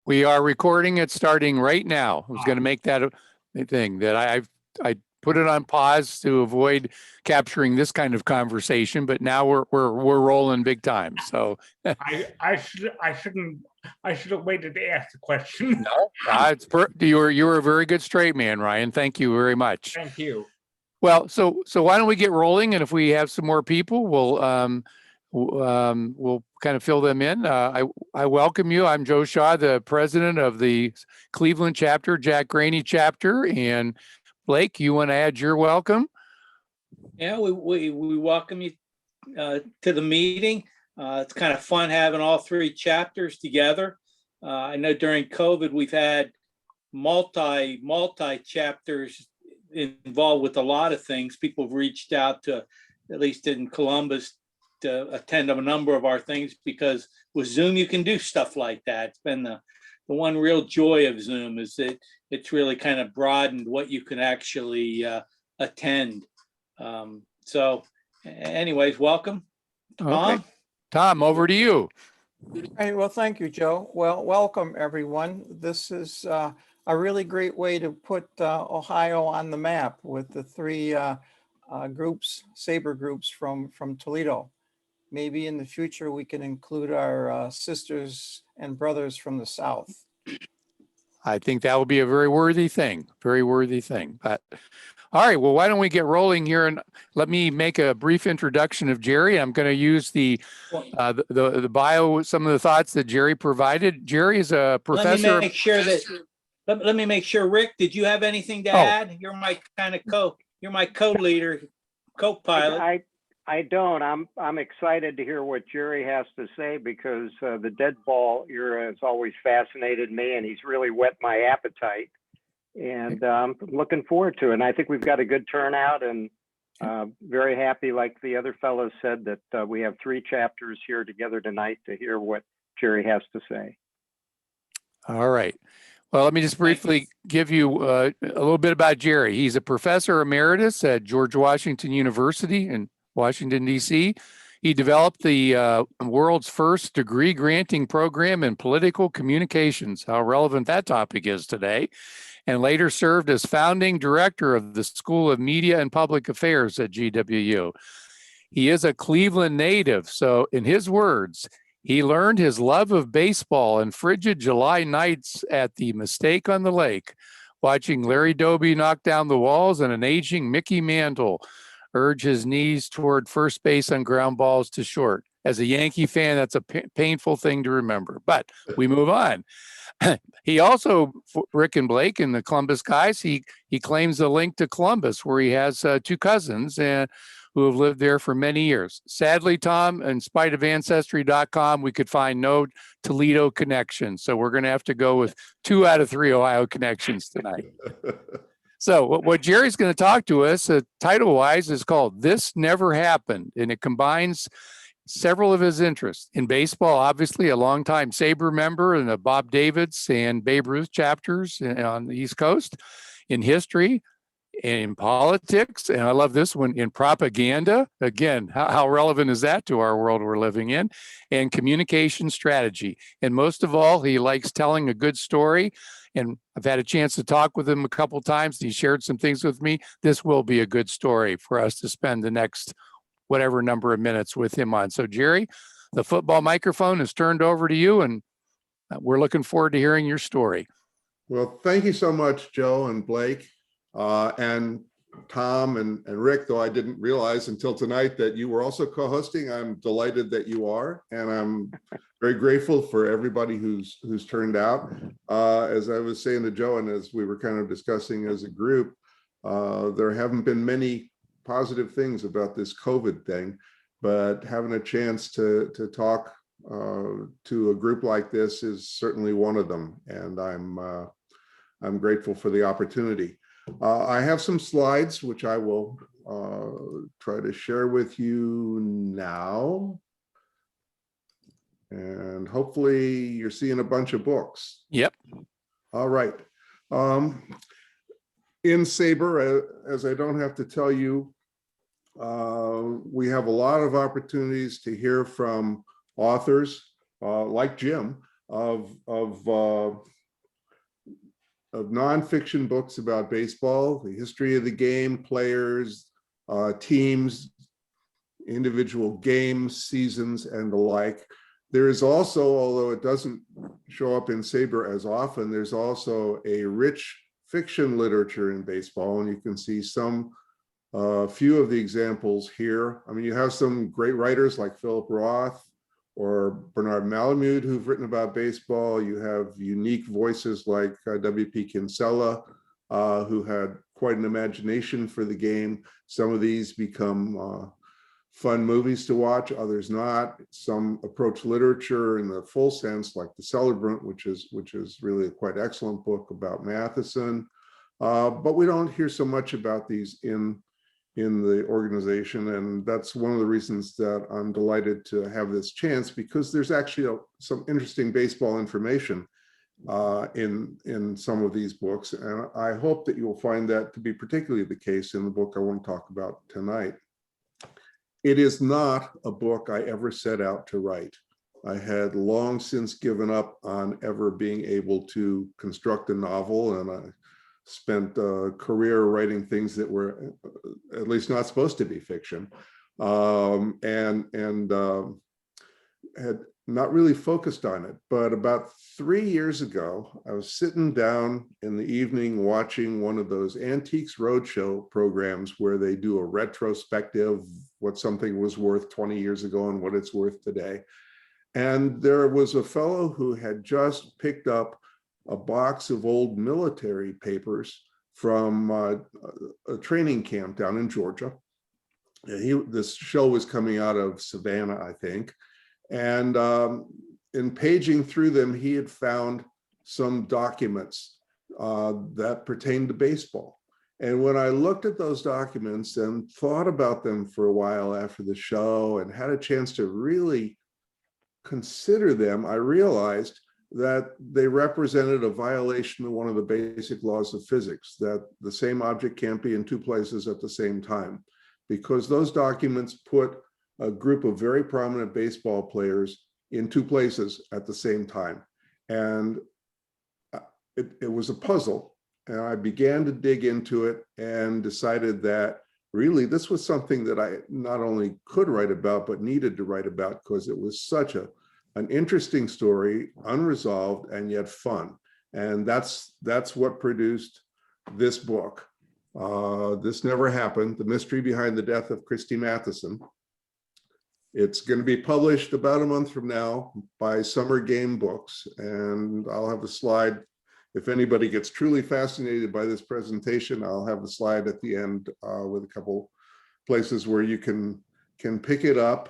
We are recording it starting right now. I was going to make that a thing that I put it on pause to avoid capturing this kind of conversation, but now we're rolling big time. So I should have waited to ask the question. No, you were a very good straight man, Ryan. Thank you very much. Thank you. Well, so why don't we get rolling, and if we have some more people, we'll kind of fill them in. I welcome you. I'm Joe Shaw, the president of the Cleveland chapter, Jack Graney chapter, and Blake, you want to add your welcome? Yeah, we welcome you to the meeting. It's kind of fun having all three chapters together. I know during COVID we've had multi chapters involved with a lot of things. People have reached out to, at least in Columbus, to attend a number of our things, because with Zoom you can do stuff like that. It's been the one real joy of Zoom is that it's really kind of broadened what you can actually attend. So anyways, welcome. Tom? Okay. Tom, over to you. Hey, well, thank you, Joe. Well, welcome, everyone. This is a really great way to put Ohio on the map with the three groups, SABR groups from Toledo. Maybe in the future, we can include our sisters and brothers from the South. I think that would be a very worthy thing, But all right, well, why don't we get rolling here, and let me make a brief introduction of Jerry. I'm going to use the bio, some of the thoughts that Jerry provided. Jerry is a professor. Let me make sure, Rick, did you have anything to add? You're my you're my co-leader, co-pilot. I don't. I'm excited to hear what Jerry has to say, because the dead ball era has always fascinated me, and he's really whet my appetite. And I'm looking forward to it. And I think we've got a good turnout, and very happy, like the other fellows said, that we have three chapters here together tonight to hear what Jerry has to say. All right. Well, let me just briefly give you a little bit about Jerry. He's a professor emeritus at George Washington University in Washington, D.C. He developed the world's first degree granting program in political communications, how relevant that topic is today, and later served as founding director of the School of Media and Public Affairs at GWU. He is a Cleveland native, so in his words, he learned his love of baseball on frigid July nights at the Mistake on the Lake, watching Larry Doby knock down the walls and an aging Mickey Mantle urge his knees toward first base on ground balls to short. As a Yankee fan, that's a painful thing to remember, but we move on. He also, Rick and Blake and the Columbus guys, he claims a link to Columbus, where he has two cousins who have lived there for many years. Sadly, Tom, in spite of Ancestry.com, we could find no Toledo connection. So we're going to have to go with 2 out of 3 Ohio connections tonight. So what Jerry's going to talk to us, title-wise, is called This Never Happened, and it combines several of his interests. In baseball, obviously, a longtime SABR member in the Bob Davids and Babe Ruth chapters on the East Coast. In history, in politics, and I love this one, in propaganda. Again, how relevant is that to our world we're living in? And communication strategy. And most of all, he likes telling a good story. And I've had a chance to talk with him a couple times. He shared some things with me. This will be a good story for us to spend the next whatever number of minutes with him on. So Jerry, the football microphone is turned over to you, and we're looking forward to hearing your story. Well, thank you so much, Joe and Blake. And Tom and Rick, though I didn't realize until tonight that you were also co-hosting. I'm delighted that you are, and I'm very grateful for everybody who's turned out. As I was saying to Joe, and as we were kind of discussing as a group, there haven't been many positive things about this COVID thing, but having a chance to talk to a group like this is certainly one of them, and I'm grateful for the opportunity. I have some slides which I will try to share with you now. And hopefully you're seeing a bunch of books. Yep. All right. In SABR, as I don't have to tell you, we have a lot of opportunities to hear from authors like Jim of nonfiction books about baseball, the history of the game, players, teams, individual games, seasons, and the like. There is also, although it doesn't show up in SABR as often, there's also a rich fiction literature in baseball, and you can see some few of the examples here. I mean, you have some great writers like Philip Roth or Bernard Malamud who've written about baseball. You have unique voices like W.P. Kinsella, who had quite an imagination for the game. Some of these become fun movies to watch, others not. Some approach literature in the full sense, like The Celebrant, which is really a quite excellent book about Matheson. But we don't hear so much about these in the organization, and that's one of the reasons that I'm delighted to have this chance, because there's actually some interesting baseball information in some of these books, and I hope that you'll find that to be particularly the case in the book I want to talk about tonight. It is not a book I ever set out to write. I had long since given up on ever being able to construct a novel, and I spent a career writing things that were at least not supposed to be fiction, and had not really focused on it. But about 3 years ago, I was sitting down in the evening watching one of those Antiques Roadshow programs where they do a retrospective, what something was worth 20 years ago and what it's worth today. And there was a fellow who had just picked up a box of old military papers from a training camp down in Georgia. This show was coming out of Savannah, I think. And in paging through them, he had found some documents that pertained to baseball. And when I looked at those documents and thought about them for a while after the show and had a chance to really consider them, I realized that they represented a violation of one of the basic laws of physics, that the same object can't be in two places at the same time, because those documents put a group of very prominent baseball players in two places at the same time. And it was a puzzle. And I began to dig into it and decided that really this was something that I not only could write about, but needed to write about, because it was such an interesting story, unresolved and yet fun. And that's what produced this book. This Never Happened: The Mystery Behind the Death of Christy Mathewson. It's going to be published about a month from now by Summer Game Books, and I'll have a slide. If anybody gets truly fascinated by this presentation, I'll have a slide at the end with a couple places where you can pick it up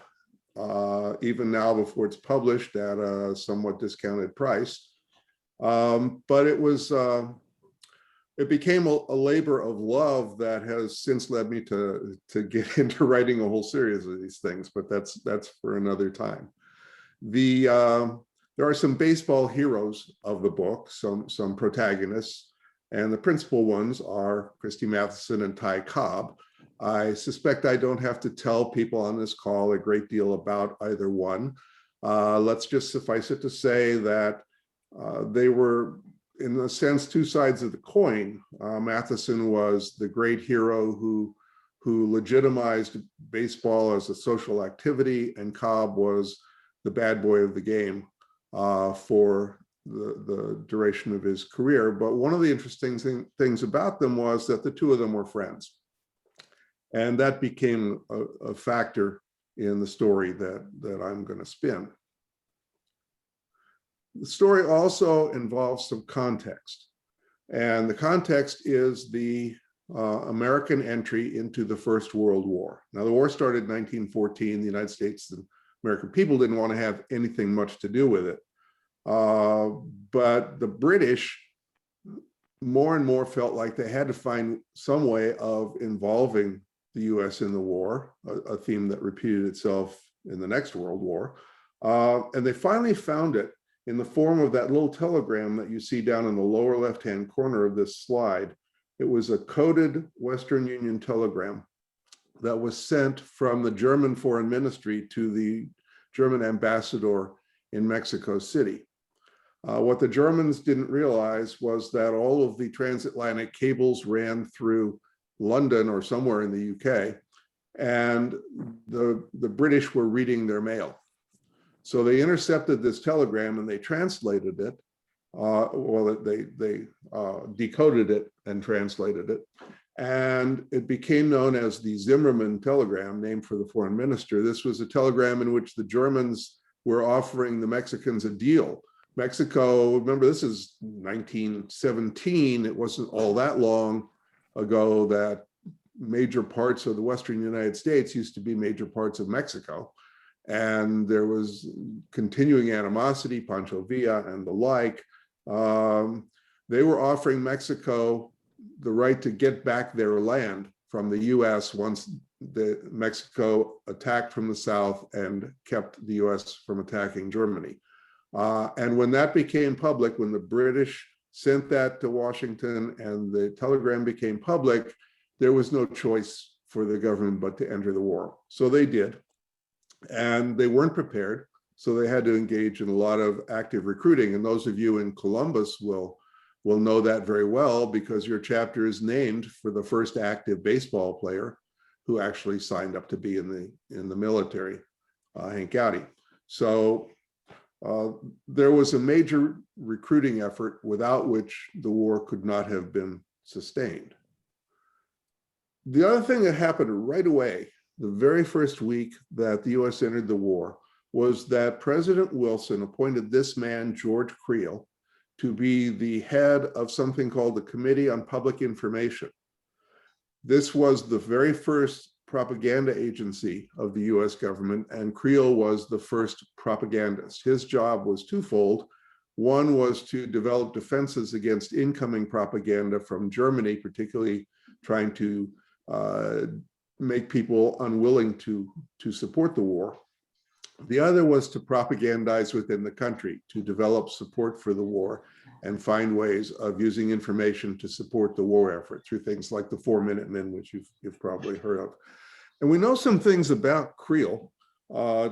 even now before it's published at a somewhat discounted price. But it became a labor of love that has since led me to get into writing a whole series of these things, but that's for another time. There are some baseball heroes of the book, some protagonists, and the principal ones are Christy Mathewson and Ty Cobb. I suspect I don't have to tell people on this call a great deal about either one. Let's just suffice it to say that they were, in a sense, two sides of the coin. Mathewson was the great hero who legitimized baseball as a social activity, and Cobb was the bad boy of the game for the duration of his career. But one of the interesting things about them was that the two of them were friends. And that became a factor in the story that I'm going to spin. The story also involves some context. And the context is the American entry into the First World War. Now, the war started in 1914. The United States and American people didn't want to have anything much to do with it. But the British more and more felt like they had to find some way of involving the US in the war, a theme that repeated itself in the next World War. And they finally found it in the form of that little telegram that you see down in the lower left-hand corner of this slide. It was a coded Western Union telegram that was sent from the German Foreign Ministry to the German ambassador in Mexico City. What the Germans didn't realize was that all of the transatlantic cables ran through London or somewhere in the UK, and the British were reading their mail. So they intercepted this telegram and they translated it. They decoded it and translated it. And it became known as the Zimmermann telegram, named for the foreign minister. This was a telegram in which the Germans were offering the Mexicans a deal. Mexico, remember, this is 1917. It wasn't all that long ago that major parts of the Western United States used to be major parts of Mexico. And there was continuing animosity, Pancho Villa and the like. They were offering Mexico the right to get back their land from the US once Mexico attacked from the south and kept the US from attacking Germany. And when that became public, when the British sent that to Washington and the telegram became public, there was no choice for the government but to enter the war. So they did. And they weren't prepared, so they had to engage in a lot of active recruiting. And those of you in Columbus will know that very well, because your chapter is named for the first active baseball player who actually signed up to be in the military, Hank Gowdy. So there was a major recruiting effort without which the war could not have been sustained. The other thing that happened right away, the very first week that the US entered the war, was that President Wilson appointed this man, George Creel, to be the head of something called the Committee on Public Information. This was the very first propaganda agency of the US government, and Creel was the first propagandist. His job was twofold. One was to develop defenses against incoming propaganda from Germany, particularly trying to make people unwilling to support the war. The other was to propagandize within the country, to develop support for the war and find ways of using information to support the war effort through things like the 4-Minute Men, which you've probably heard of. And we know some things about Creel,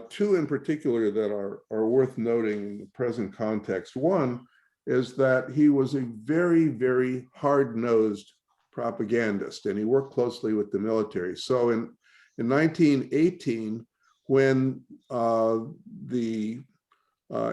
two in particular that are worth noting in the present context. One is that he was a very, very hard-nosed propagandist, and he worked closely with the military. So in 1918, when the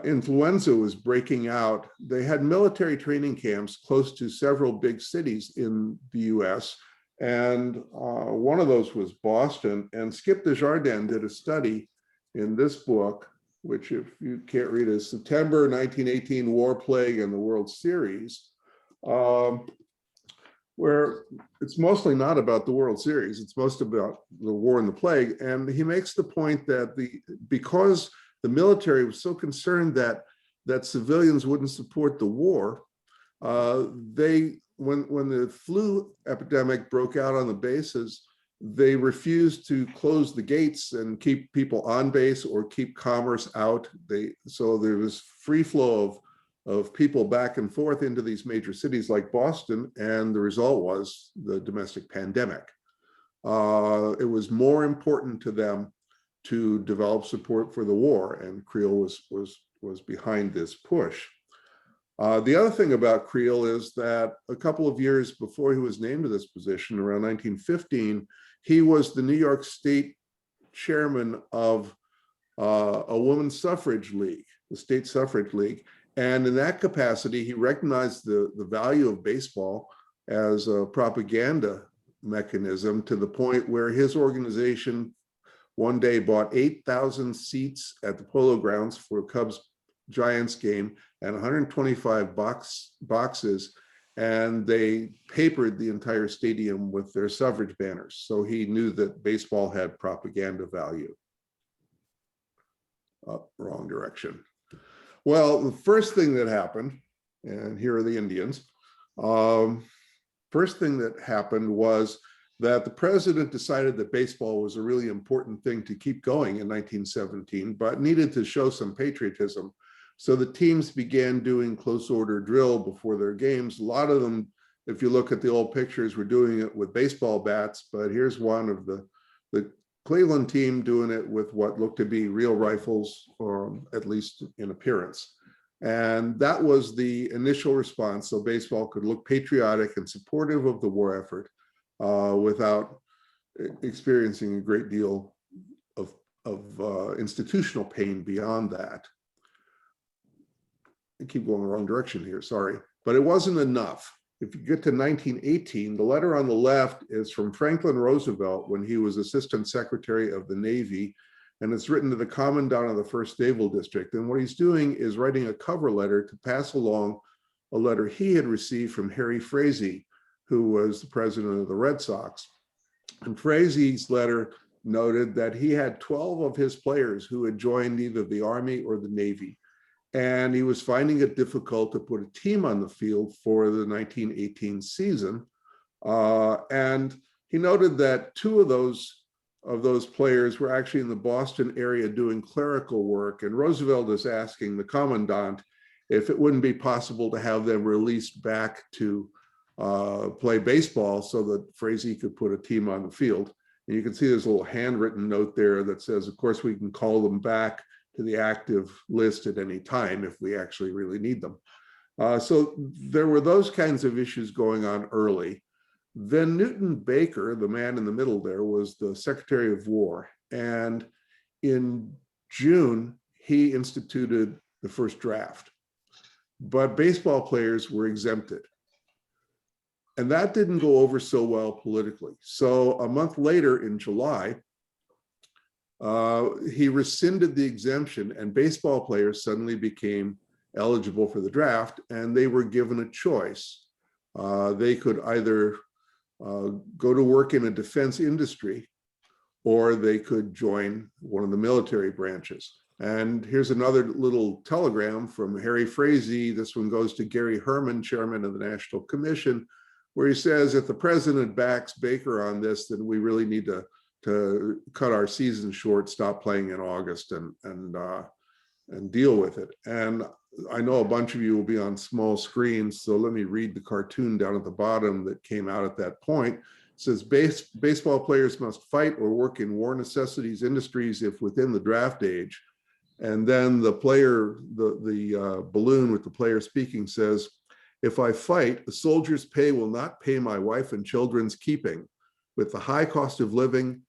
influenza was breaking out, they had military training camps close to several big cities in the US. And one of those was Boston. And Skip Desjardins did a study in this book, which, if you can't read, is September 1918 War, Plague, and the World Series, where it's mostly not about the World Series, it's most about the war and the plague. And he makes the point that because the military was so concerned that civilians wouldn't support the war, when the flu epidemic broke out on the bases, they refused to close the gates and keep people on base or keep commerce out. So there was free flow of people back and forth into these major cities like Boston, and the result was the domestic pandemic. It was more important to them to develop support for the war, and Creel was behind this push. The other thing about Creel is that a couple of years before he was named to this position, around 1915, he was the New York State chairman of a women's suffrage league, the State Suffrage League. And in that capacity, he recognized the value of baseball as a propaganda mechanism, to the point where his organization one day bought 8,000 seats at the Polo Grounds for a Cubs-Giants game and 125 boxes, and they papered the entire stadium with their suffrage banners. So he knew that baseball had propaganda value. Wrong direction. Well, the first thing that happened, and here are the Indians, first thing that happened was that the president decided that baseball was a really important thing to keep going in 1917, but needed to show some patriotism. So the teams began doing close order drill before their games. A lot of them, if you look at the old pictures, were doing it with baseball bats, but here's one of the Cleveland team doing it with what looked to be real rifles, or at least in appearance. And that was the initial response, so baseball could look patriotic and supportive of the war effort without experiencing a great deal of institutional pain beyond that. I keep going the wrong direction here, sorry. But it wasn't enough. If you get to 1918, the letter on the left is from Franklin Roosevelt when he was Assistant Secretary of the Navy, and it's written to the Commandant of the 1st Naval District. And what he's doing is writing a cover letter to pass along a letter he had received from Harry Frazee, who was the president of the Red Sox. And Frazee's letter noted that he had 12 of his players who had joined either the Army or the Navy. And he was finding it difficult to put a team on the field for the 1918 season. And he noted that 2 of those players were actually in the Boston area doing clerical work. And Roosevelt is asking the Commandant if it wouldn't be possible to have them released back to play baseball so that Frazee could put a team on the field. And you can see there's a little handwritten note there that says, of course, we can call them back to the active list at any time if we actually really need them. So there were those kinds of issues going on early. Then Newton Baker, the man in the middle there, was the Secretary of War. And in June, he instituted the first draft. But baseball players were exempted. And that didn't go over so well politically. So a month later in July, he rescinded the exemption and baseball players suddenly became eligible for the draft, and they were given a choice. They could either go to work in a defense industry or they could join one of the military branches. And here's another little telegram from Harry Frazee. This one goes to Gary Herman, chairman of the National Commission, where he says, if the president backs Baker on this, then we really need to cut our season short, stop playing in August, and deal with it. And I know a bunch of you will be on small screens, so let me read the cartoon down at the bottom that came out at that point. It says, baseball players must fight or work in war necessities industries if within the draft age. And then the player, the balloon with the player speaking says, if I fight, a soldier's pay will not pay my wife and children's keeping. With the high cost of living,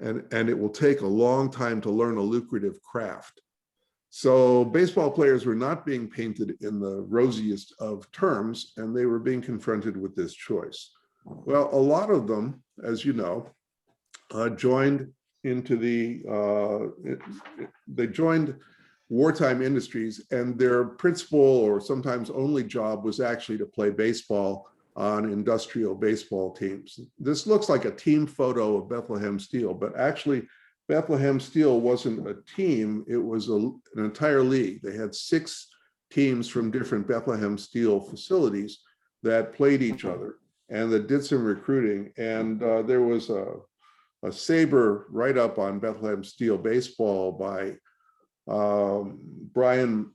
and it will take a long time to learn a lucrative craft. So baseball players were not being painted in the rosiest of terms, and they were being confronted with this choice. Well, a lot of them, as you know, joined into they joined wartime industries, and their principal or sometimes only job was actually to play baseball on industrial baseball teams. This looks like a team photo of Bethlehem Steel, but actually Bethlehem Steel wasn't a team, it was an entire league. They had 6 teams from different Bethlehem Steel facilities that played each other and that did some recruiting. And there was a SABR write-up on Bethlehem Steel baseball by Brian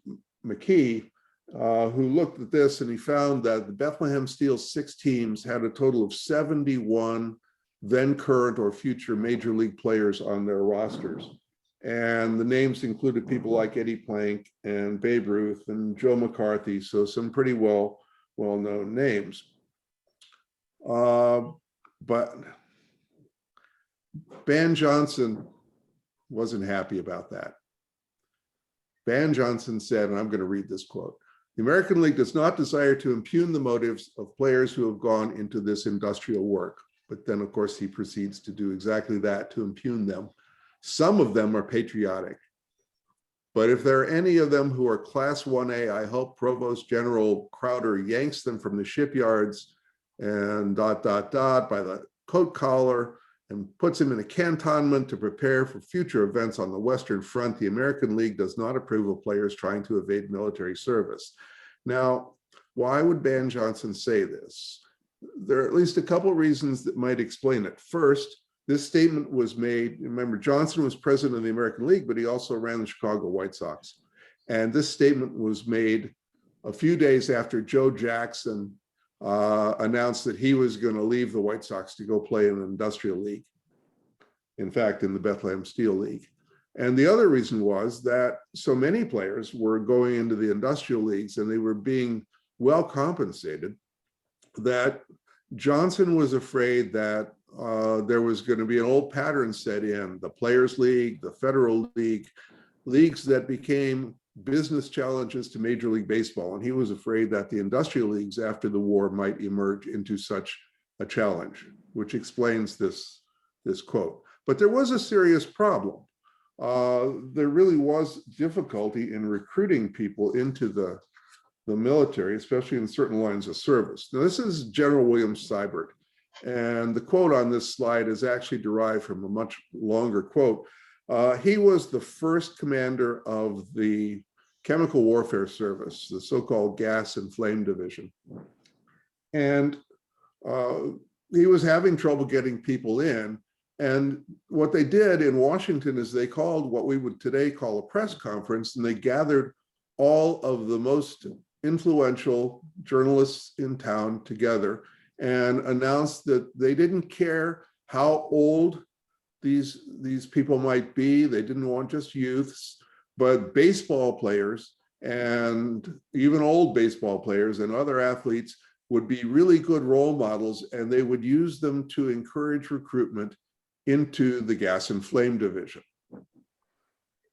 McKee, who looked at this, and he found that the Bethlehem Steel 6 teams had a total of 71 then current or future major league players on their rosters. And the names included people like Eddie Plank and Babe Ruth and Joe McCarthy, so some pretty well-known names. But Ban Johnson wasn't happy about that. Ban Johnson said, and I'm going to read this quote, "The American League does not desire to impugn the motives of players who have gone into this industrial work." But then, of course, he proceeds to do exactly that, to impugn them. "Some of them are patriotic. But if there are any of them who are Class 1A, I hope Provost General Crowder yanks them from the shipyards and ... by the coat collar and puts them in a cantonment to prepare for future events on the Western Front. The American League does not approve of players trying to evade military service." Now, why would Ban Johnson say this? There are at least a couple of reasons that might explain it. First, this statement was made, remember, Johnson was president of the American League, but he also ran the Chicago White Sox. And this statement was made a few days after Joe Jackson announced that he was going to leave the White Sox to go play in an industrial league. In fact, in the Bethlehem Steel League. And the other reason was that so many players were going into the industrial leagues and they were being well compensated that Johnson was afraid that there was going to be an old pattern set in the Players League, the Federal League, leagues that became business challenges to Major League Baseball. And he was afraid that the industrial leagues after the war might emerge into such a challenge, which explains this quote. But there was a serious problem. There really was difficulty in recruiting people into the military, especially in certain lines of service. Now, this is General William Seibert, and the quote on this slide is actually derived from a much longer quote. He was the first commander of the Chemical Warfare Service, the so-called Gas and Flame Division. And he was having trouble getting people in. And what they did in Washington is they called what we would today call a press conference, and they gathered all of the most influential journalists in town together and announced that they didn't care how old these people might be. They didn't want just youths, but baseball players and even old baseball players and other athletes would be really good role models, and they would use them to encourage recruitment into the Gas and Flame Division.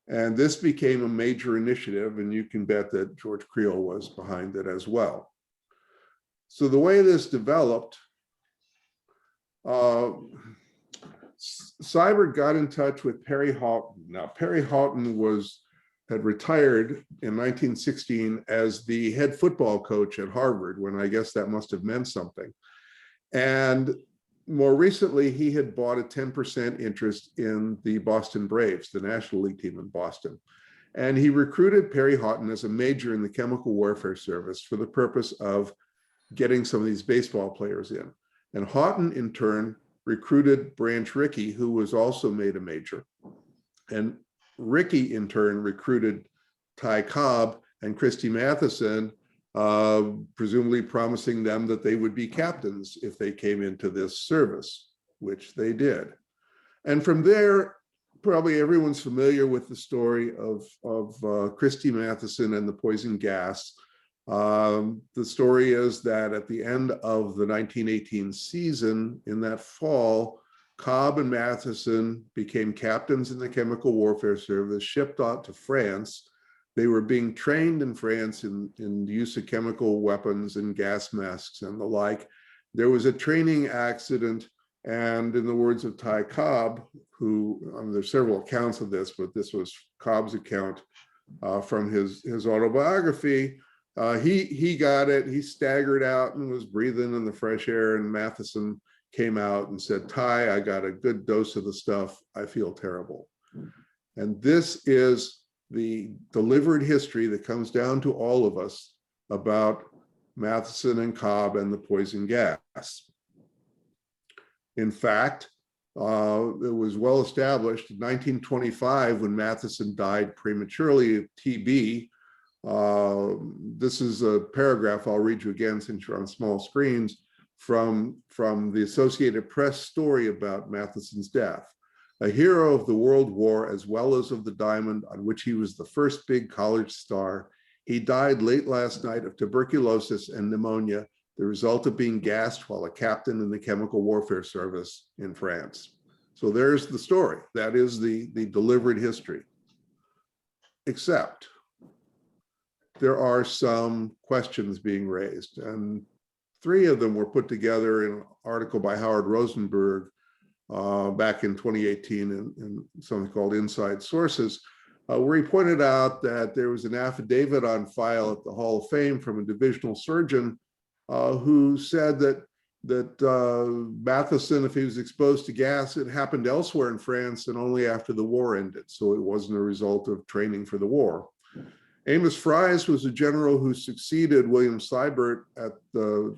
And this became a major initiative, and you can bet that George Creel was behind it as well. So the way this developed, Seibert got in touch with Perry Houghton. Now, Perry Houghton had retired in 1916 as the head football coach at Harvard, when I guess that must have meant something. And more recently, he had bought a 10% interest in the Boston Braves, the National League team in Boston. And he recruited Perry Houghton as a major in the Chemical Warfare Service for the purpose of getting some of these baseball players in. And Houghton, in turn, recruited Branch Rickey, who was also made a major. And Rickey, in turn, recruited Ty Cobb and Christy Mathewson, presumably promising them that they would be captains if they came into this service, which they did. And from there, probably everyone's familiar with the story of Christy Mathewson and the poison gas. The story is that at the end of the 1918 season, in that fall, Cobb and Mathewson became captains in the Chemical Warfare Service, shipped out to France. They were being trained in France in the use of chemical weapons and gas masks and the like. There was a training accident, and in the words of Ty Cobb, who, there's several accounts of this, but this was Cobb's account from his autobiography. He got it, he staggered out and was breathing in the fresh air, and Mathewson came out and said, "Ty, I got a good dose of the stuff, I feel terrible." And this is the delivered history that comes down to all of us about Mathewson and Cobb and the poison gas. In fact, it was well established in 1925 when Mathewson died prematurely of TB. This is a paragraph I'll read you again since you're on small screens from the Associated Press story about Matheson's death. A hero of the World War as well as of the diamond on which he was the first big college star, he died late last night of tuberculosis and pneumonia, the result of being gassed while a captain in the Chemical Warfare Service in France. So there's the story. That is the delivered history. Except there are some questions being raised, and 3 of them were put together in an article by Howard Rosenberg back in 2018 in something called Inside Sources, where he pointed out that there was an affidavit on file at the Hall of Fame from a divisional surgeon who said that Mathewson, if he was exposed to gas, it happened elsewhere in France and only after the war ended. So it wasn't a result of training for the war. Amos Fries was a general who succeeded William Seibert at the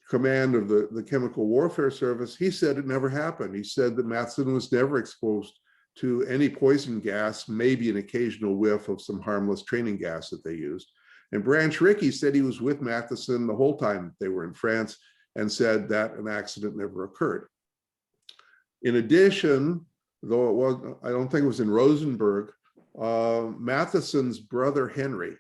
command of the Chemical Warfare Service. He said it never happened. He said that Mathewson was never exposed to any poison gas, maybe an occasional whiff of some harmless training gas that they used. And Branch Rickey said he was with Mathewson the whole time they were in France and said that an accident never occurred. In addition, though it was, I don't think it was in Rosenberg, Matheson's brother Henry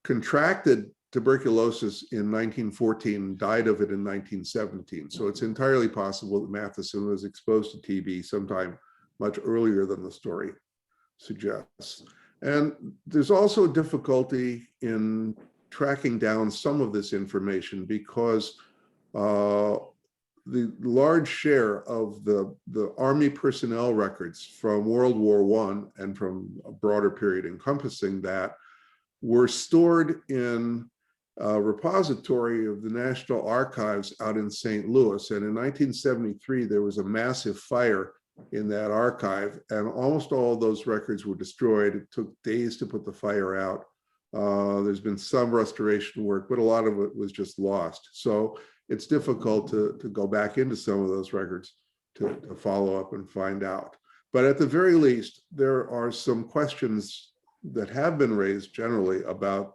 contracted tuberculosis in 1914, died of it in 1917. So it's entirely possible that Matheson was exposed to TB sometime much earlier than the story suggests. And there's also difficulty in tracking down some of this information because the large share of the Army personnel records from World War I and from a broader period encompassing that were stored in a repository of the National Archives out in St. Louis. And in 1973, there was a massive fire in that archive, and almost all of those records were destroyed. It took days to put the fire out. There's been some restoration work, but a lot of it was just lost. So it's difficult to go back into some of those records to follow up and find out. But at the very least, there are some questions that have been raised generally about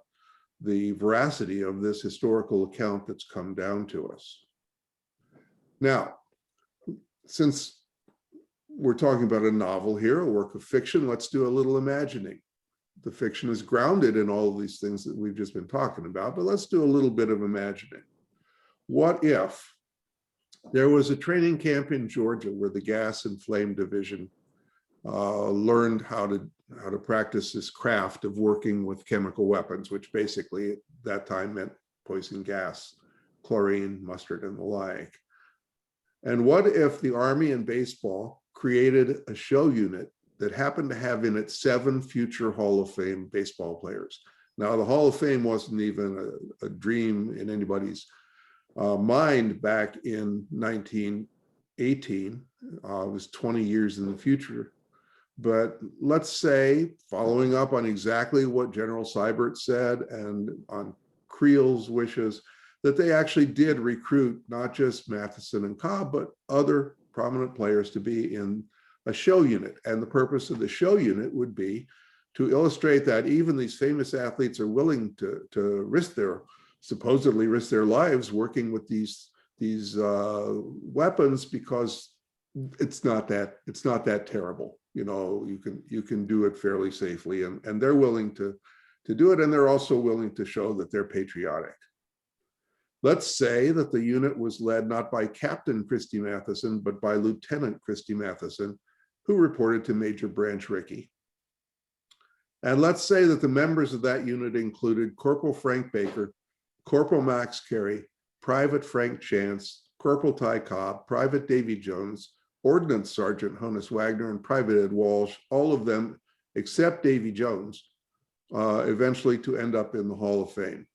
the veracity of this historical account that's come down to us. Now, since we're talking about a novel here, a work of fiction, let's do a little imagining. The fiction is grounded in all of these things that we've just been talking about, but let's do a little bit of imagining. What if there was a training camp in Georgia where the Gas and Flame Division learned how to practice this craft of working with chemical weapons, which basically at that time meant poison gas, chlorine, mustard, and the like. And what if the Army and baseball created a show unit that happened to have in it 7 future Hall of Fame baseball players? Now, the Hall of Fame wasn't even a dream in anybody's mind back in 1918. It was 20 years in the future. But let's say, following up on exactly what General Seibert said and on Creel's wishes, that they actually did recruit not just Matheson and Cobb, but other prominent players to be in a show unit. And the purpose of the show unit would be to illustrate that even these famous athletes are willing to supposedly risk their lives working with these weapons, because it's not that terrible. You know, you can do it fairly safely, and they're willing to do it, and they're also willing to show that they're patriotic. Let's say that the unit was led not by Captain Christy Mathewson, but by Lieutenant Christy Mathewson, who reported to Major Branch Rickey. And let's say that the members of that unit included Corporal Frank Baker, Corporal Max Carey, Private Frank Chance, Corporal Ty Cobb, Private Davy Jones, Ordnance Sergeant Honus Wagner, and Private Ed Walsh, all of them except Davy Jones, eventually to end up in the Hall of Fame.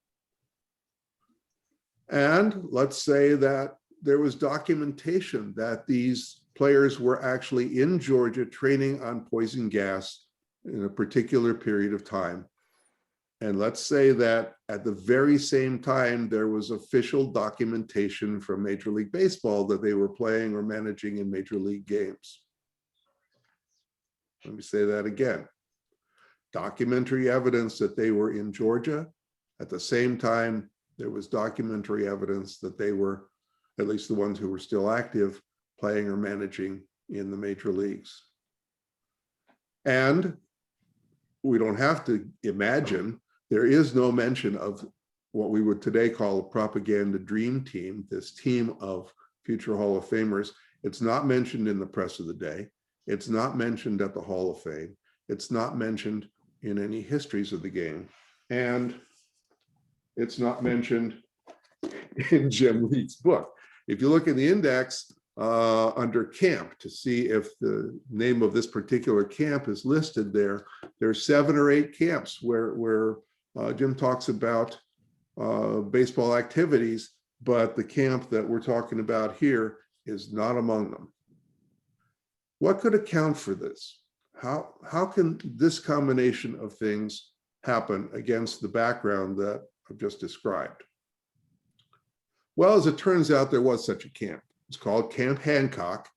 And let's say that there was documentation that these players were actually in Georgia training on poison gas in a particular period of time. And let's say that at the very same time, there was official documentation from Major League Baseball that they were playing or managing in Major League games. Let me say that again. Documentary evidence that they were in Georgia. At the same time, there was documentary evidence that they were, at least the ones who were still active, playing or managing in the major leagues. And we don't have to imagine, there is no mention of what we would today call a propaganda dream team, this team of future Hall of Famers. It's not mentioned in the press of the day. It's not mentioned at the Hall of Fame. It's not mentioned in any histories of the game. And it's not mentioned in Jim Lee's book. If you look in the index under camp to see if the name of this particular camp is listed there, there's 7 or 8 camps where Jim talks about baseball activities, but the camp that we're talking about here is not among them. What could account for this? How can this combination of things happen against the background that I've just described? Well, as it turns out, there was such a camp. It's called Camp Hancock,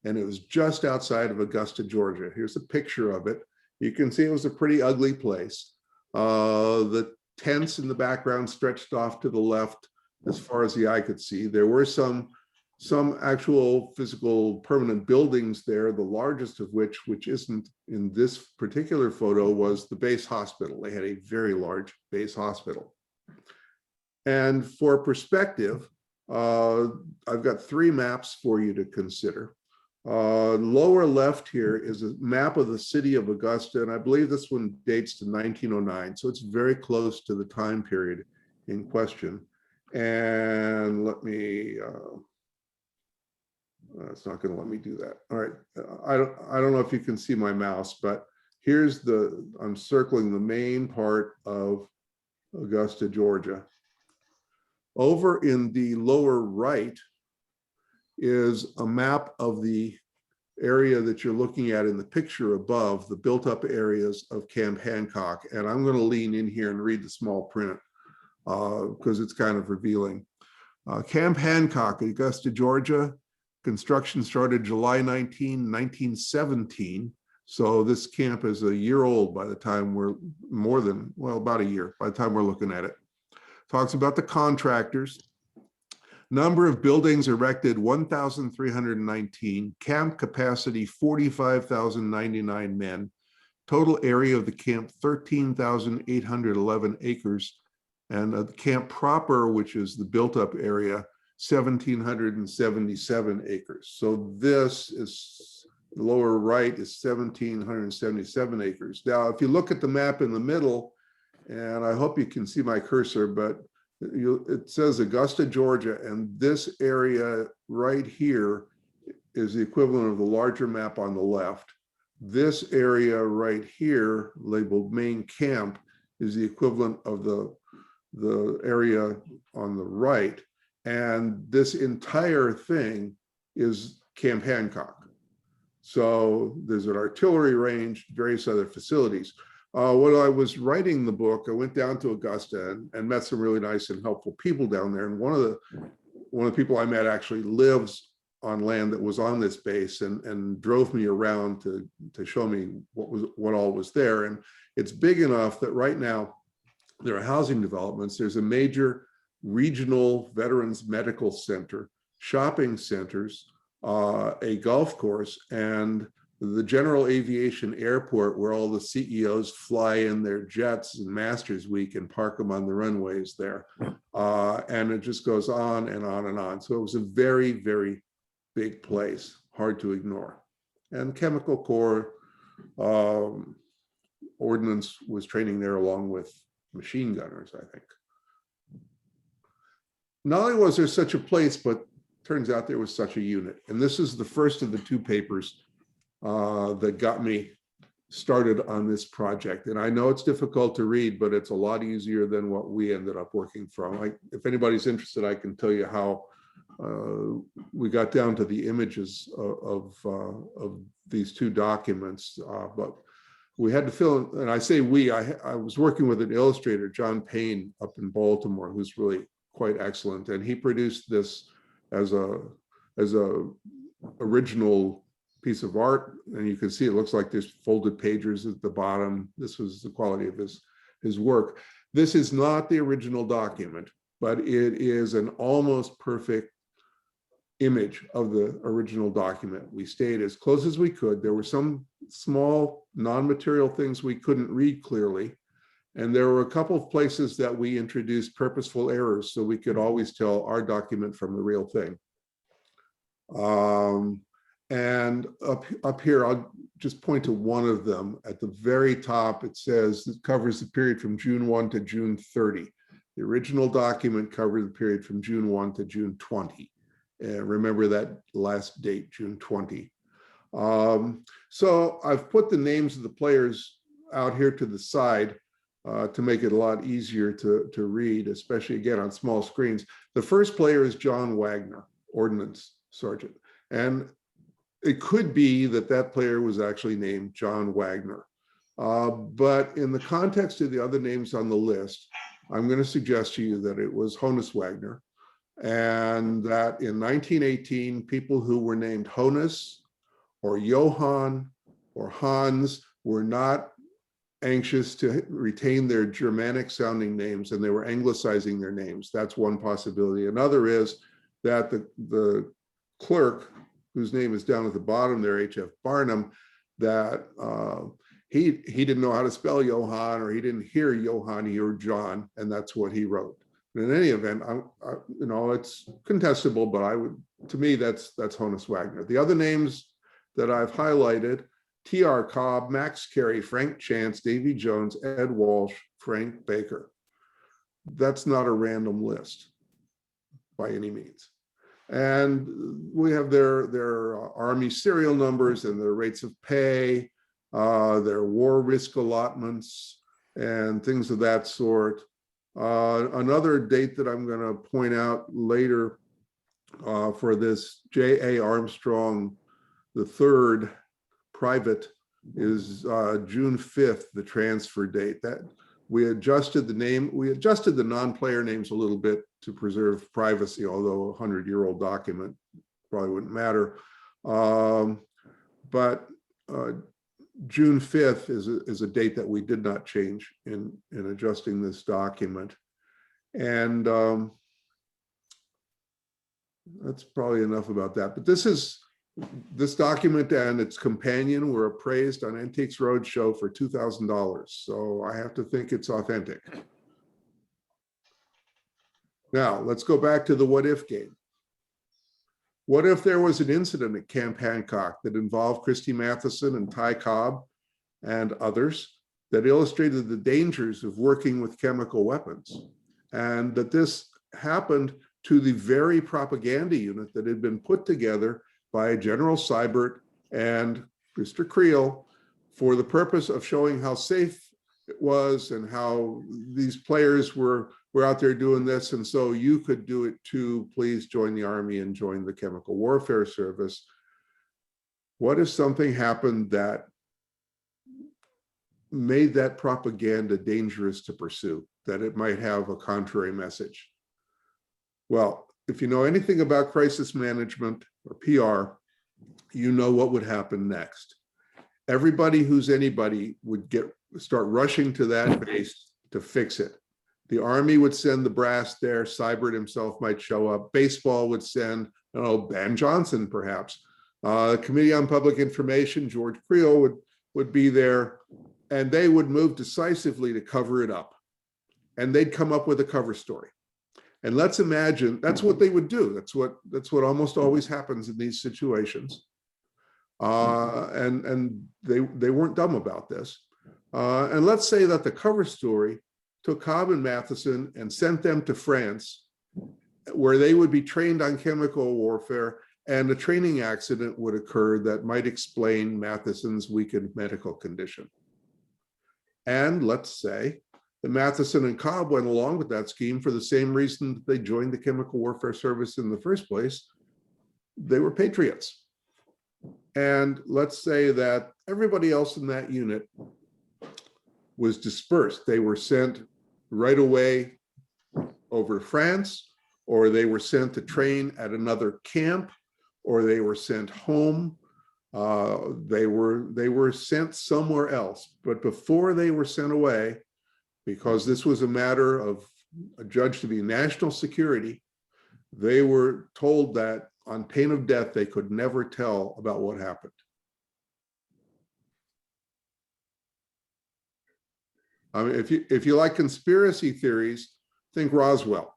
and it was just outside of Augusta, Georgia. Here's a picture of it. You can see it was a pretty ugly place. The tents in the background stretched off to the left as far as the eye could see. There were some some actual physical permanent buildings there, the largest of which isn't in this particular photo, was the base hospital. They had a very large base hospital. And for perspective, I've got 3 maps for you to consider. Lower left here is a map of the city of Augusta, and I believe this one dates to 1909, so it's very close to the time period in question. And let me, it's not going to let me do that. All right, I don't know if you can see my mouse, but here's I'm circling the main part of Augusta, Georgia. Over in the lower right is a map of the area that you're looking at in the picture above, the built up areas of Camp Hancock. And I'm going to lean in here and read the small print because it's kind of revealing. Camp Hancock, Augusta, Georgia. Construction started July 19, 1917. So this camp is a year old by the time we're about a year by the time we're looking at it. Talks about the contractors. Number of buildings erected, 1,319. Camp capacity, 45,099 men. Total area of the camp, 13,811 acres. And the camp proper, which is the built-up area, 1,777 acres. So this is, the lower right is 1,777 acres. Now, if you look at the map in the middle, and I hope you can see my cursor, but it says Augusta, Georgia, and this area right here is the equivalent of the larger map on the left. This area right here, labeled main camp, is the equivalent of the area on the right. And this entire thing is Camp Hancock. So there's an artillery range, various other facilities. When I was writing the book, I went down to Augusta and met some really nice and helpful people down there. And one of the people I met actually lives on land that was on this base and drove me around to show me what all was there. And it's big enough that right now there are housing developments. There's a major regional veterans medical center, shopping centers, a golf course, and the general aviation airport where all the CEOs fly in their jets and Masters Week and park them on the runways there. And it just goes on and on and on. So it was a very, very big place, hard to ignore. And Chemical Corps Ordnance was training there along with machine gunners, I think. Not only was there such a place, but turns out there was such a unit. And this is the first of the 2 papers that got me started on this project. And I know it's difficult to read, but it's a lot easier than what we ended up working from. If anybody's interested, I can tell you how we got down to the images of these 2 documents. But we had to fill, and I say we, I was working with an illustrator, John Payne, up in Baltimore, who's really quite excellent. And he produced this as a original piece of art, and you can see it looks like there's folded pages at the bottom. This was the quality of his work. This is not the original document, but it is an almost perfect image of the original document. We stayed as close as we could. There were some small non-material things we couldn't read clearly, and there were a couple of places that we introduced purposeful errors so we could always tell our document from the real thing. And up here, I'll just point to one of them. At the very top, it says it covers the period from June 1 to June 30. The original document covered the period from June 1 to June 20. And remember that last date, June 20. So I've put the names of the players out here to the side to make it a lot easier to read, especially again on small screens. The first player is John Wagner, Ordnance Sergeant. And it could be that that player was actually named John Wagner. But in the context of the other names on the list, I'm going to suggest to you that it was Honus Wagner, and that in 1918, people who were named Honus or Johann or Hans were not anxious to retain their Germanic sounding names, and they were anglicizing their names. That's one possibility. Another is that the clerk, whose name is down at the bottom there, H.F. Barnum, that he didn't know how to spell Johann, or he didn't hear Johann or John, and that's what he wrote. But in any event, you know, it's contestable, but to me, that's Honus Wagner. The other names that I've highlighted: T.R. Cobb, Max Carey, Frank Chance, Davy Jones, Ed Walsh, Frank Baker. That's not a random list by any means. And we have their Army serial numbers and their rates of pay, their war risk allotments, and things of that sort. Another date that I'm going to point out later for this, J.A. Armstrong III, private, is June 5th, the transfer date. That we adjusted the name, we adjusted the non-player names a little bit to preserve privacy, although a 100-year-old document probably wouldn't matter. But June 5th is a date that we did not change in adjusting this document. And that's probably enough about that. But this document and its companion were appraised on Antiques Roadshow for $2,000. So I have to think it's authentic. Now, let's go back to the what if game. What if there was an incident at Camp Hancock that involved Christy Mathewson and Ty Cobb and others that illustrated the dangers of working with chemical weapons, and that this happened to the very propaganda unit that had been put together by General Seibert and Mr. Creel for the purpose of showing how safe it was and how these players were out there doing this, and so you could do it too. Please join the Army and join the Chemical Warfare Service. What if something happened that made that propaganda dangerous to pursue, that it might have a contrary message? Well, if you know anything about crisis management or PR, you know what would happen next. Everybody who's anybody would start rushing to that base to fix it. The Army would send the brass there. Seibert himself might show up. Baseball would send, I don't know, Van Johnson perhaps. Committee on Public Information, George Creel would be there, and they would move decisively to cover it up. And they'd come up with a cover story. And let's imagine that's what they would do. That's what almost always happens in these situations. And they weren't dumb about this. And let's say that the cover story took Cobb and Matheson and sent them to France, where they would be trained on chemical warfare, and a training accident would occur that might explain Matheson's weakened medical condition. And let's say that Matheson and Cobb went along with that scheme for the same reason that they joined the Chemical Warfare Service in the first place. They were patriots. And let's say that everybody else in that unit was dispersed. They were sent right away over to France, or they were sent to train at another camp, or they were sent home. They were sent somewhere else. But before they were sent away, because this was a matter of adjudged to be national security, they were told that on pain of death, they could never tell about what happened. I mean, if you like conspiracy theories, think Roswell.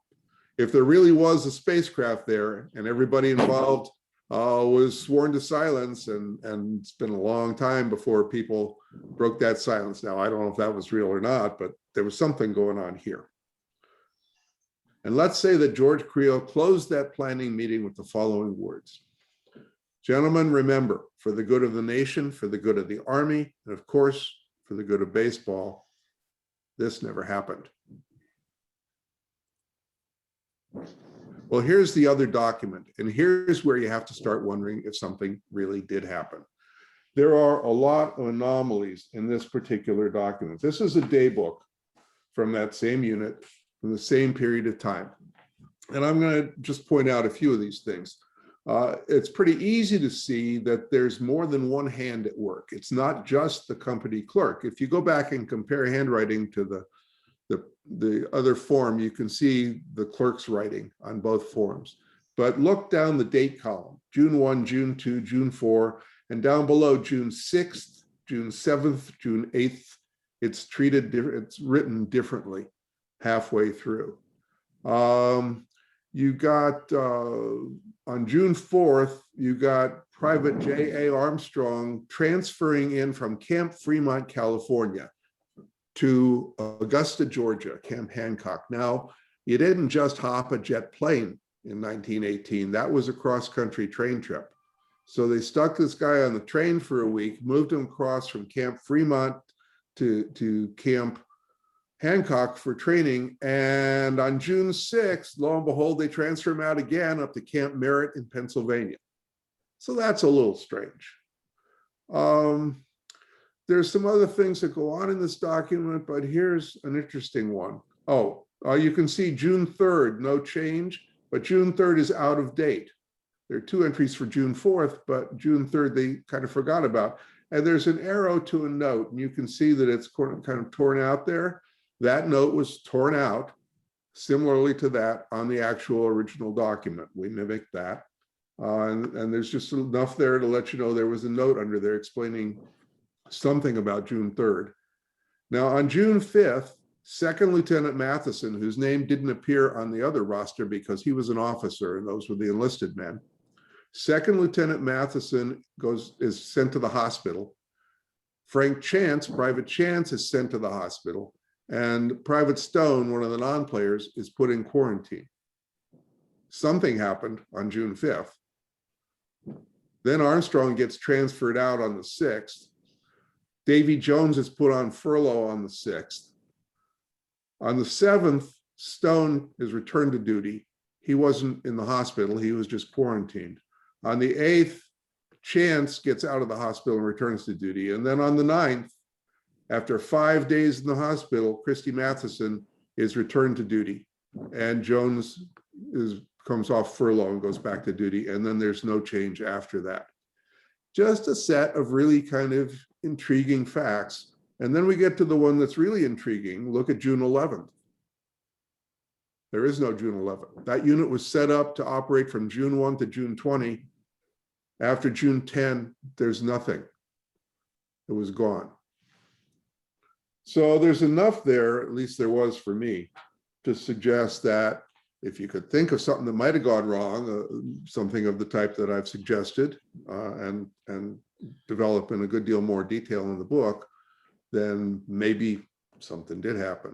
If there really was a spacecraft there and everybody involved was sworn to silence, and it's been a long time before people broke that silence. Now, I don't know if that was real or not, but there was something going on here. And let's say that George Creel closed that planning meeting with the following words: "Gentlemen, remember, for the good of the nation, for the good of the Army, and of course, for the good of baseball, this never happened." Well, here's the other document, and here's where you have to start wondering if something really did happen. There are a lot of anomalies in this particular document. This is a daybook from that same unit from the same period of time. And I'm going to just point out a few of these things. It's pretty easy to see that there's more than one hand at work. It's not just the company clerk. If you go back and compare handwriting to the other form, you can see the clerk's writing on both forms. But look down the date column, June 1, June 2, June 4, and down below June 6th, June 7th, June 8th. It's treated different, it's written differently halfway through. You got on June 4th, you got Private J.A. Armstrong transferring in from Camp Fremont, California to Augusta, Georgia, Camp Hancock. Now, you didn't just hop a jet plane in 1918. That was a cross-country train trip. So they stuck this guy on the train for a week, moved him across from Camp Fremont to Camp Hancock for training. And on June 6th, lo and behold, they transfer him out again up to Camp Merritt in Pennsylvania. So that's a little strange. There's some other things that go on in this document, but here's an interesting one. You can see June 3rd, no change, but June 3rd is out of date. There are 2 entries for June 4th, but June 3rd, they kind of forgot about. And there's an arrow to a note, and you can see that it's kind of torn out there. That note was torn out similarly to that on the actual original document. We mimicked that. And there's just enough there to let you know there was a note under there explaining something about June 3rd. Now on June 5th, Second Lieutenant Mathewson, whose name didn't appear on the other roster because he was an officer and those were the enlisted men. Second Lieutenant Mathewson is sent to the hospital. Frank Chance, Private Chance, is sent to the hospital. And Private Stone, one of the non-players, is put in quarantine. Something happened on June 5th. Then Armstrong gets transferred out on the 6th. Davy Jones is put on furlough on the 6th. On the 7th, Stone is returned to duty. He wasn't in the hospital, he was just quarantined. On the 8th, Chance gets out of the hospital and returns to duty. And then on the 9th, after 5 days in the hospital, Christy Mathewson is returned to duty. And Jones comes off furlough and goes back to duty. And then there's no change after that. Just a set of really kind of intriguing facts. And then we get to the one that's really intriguing. Look at June 11th. There is no June 11th. That unit was set up to operate from June 1 to June 20. After June 10, there's nothing. It was gone. So there's enough there, at least there was for me, to suggest that if you could think of something that might have gone wrong, something of the type that I've suggested and develop in a good deal more detail in the book, then maybe something did happen.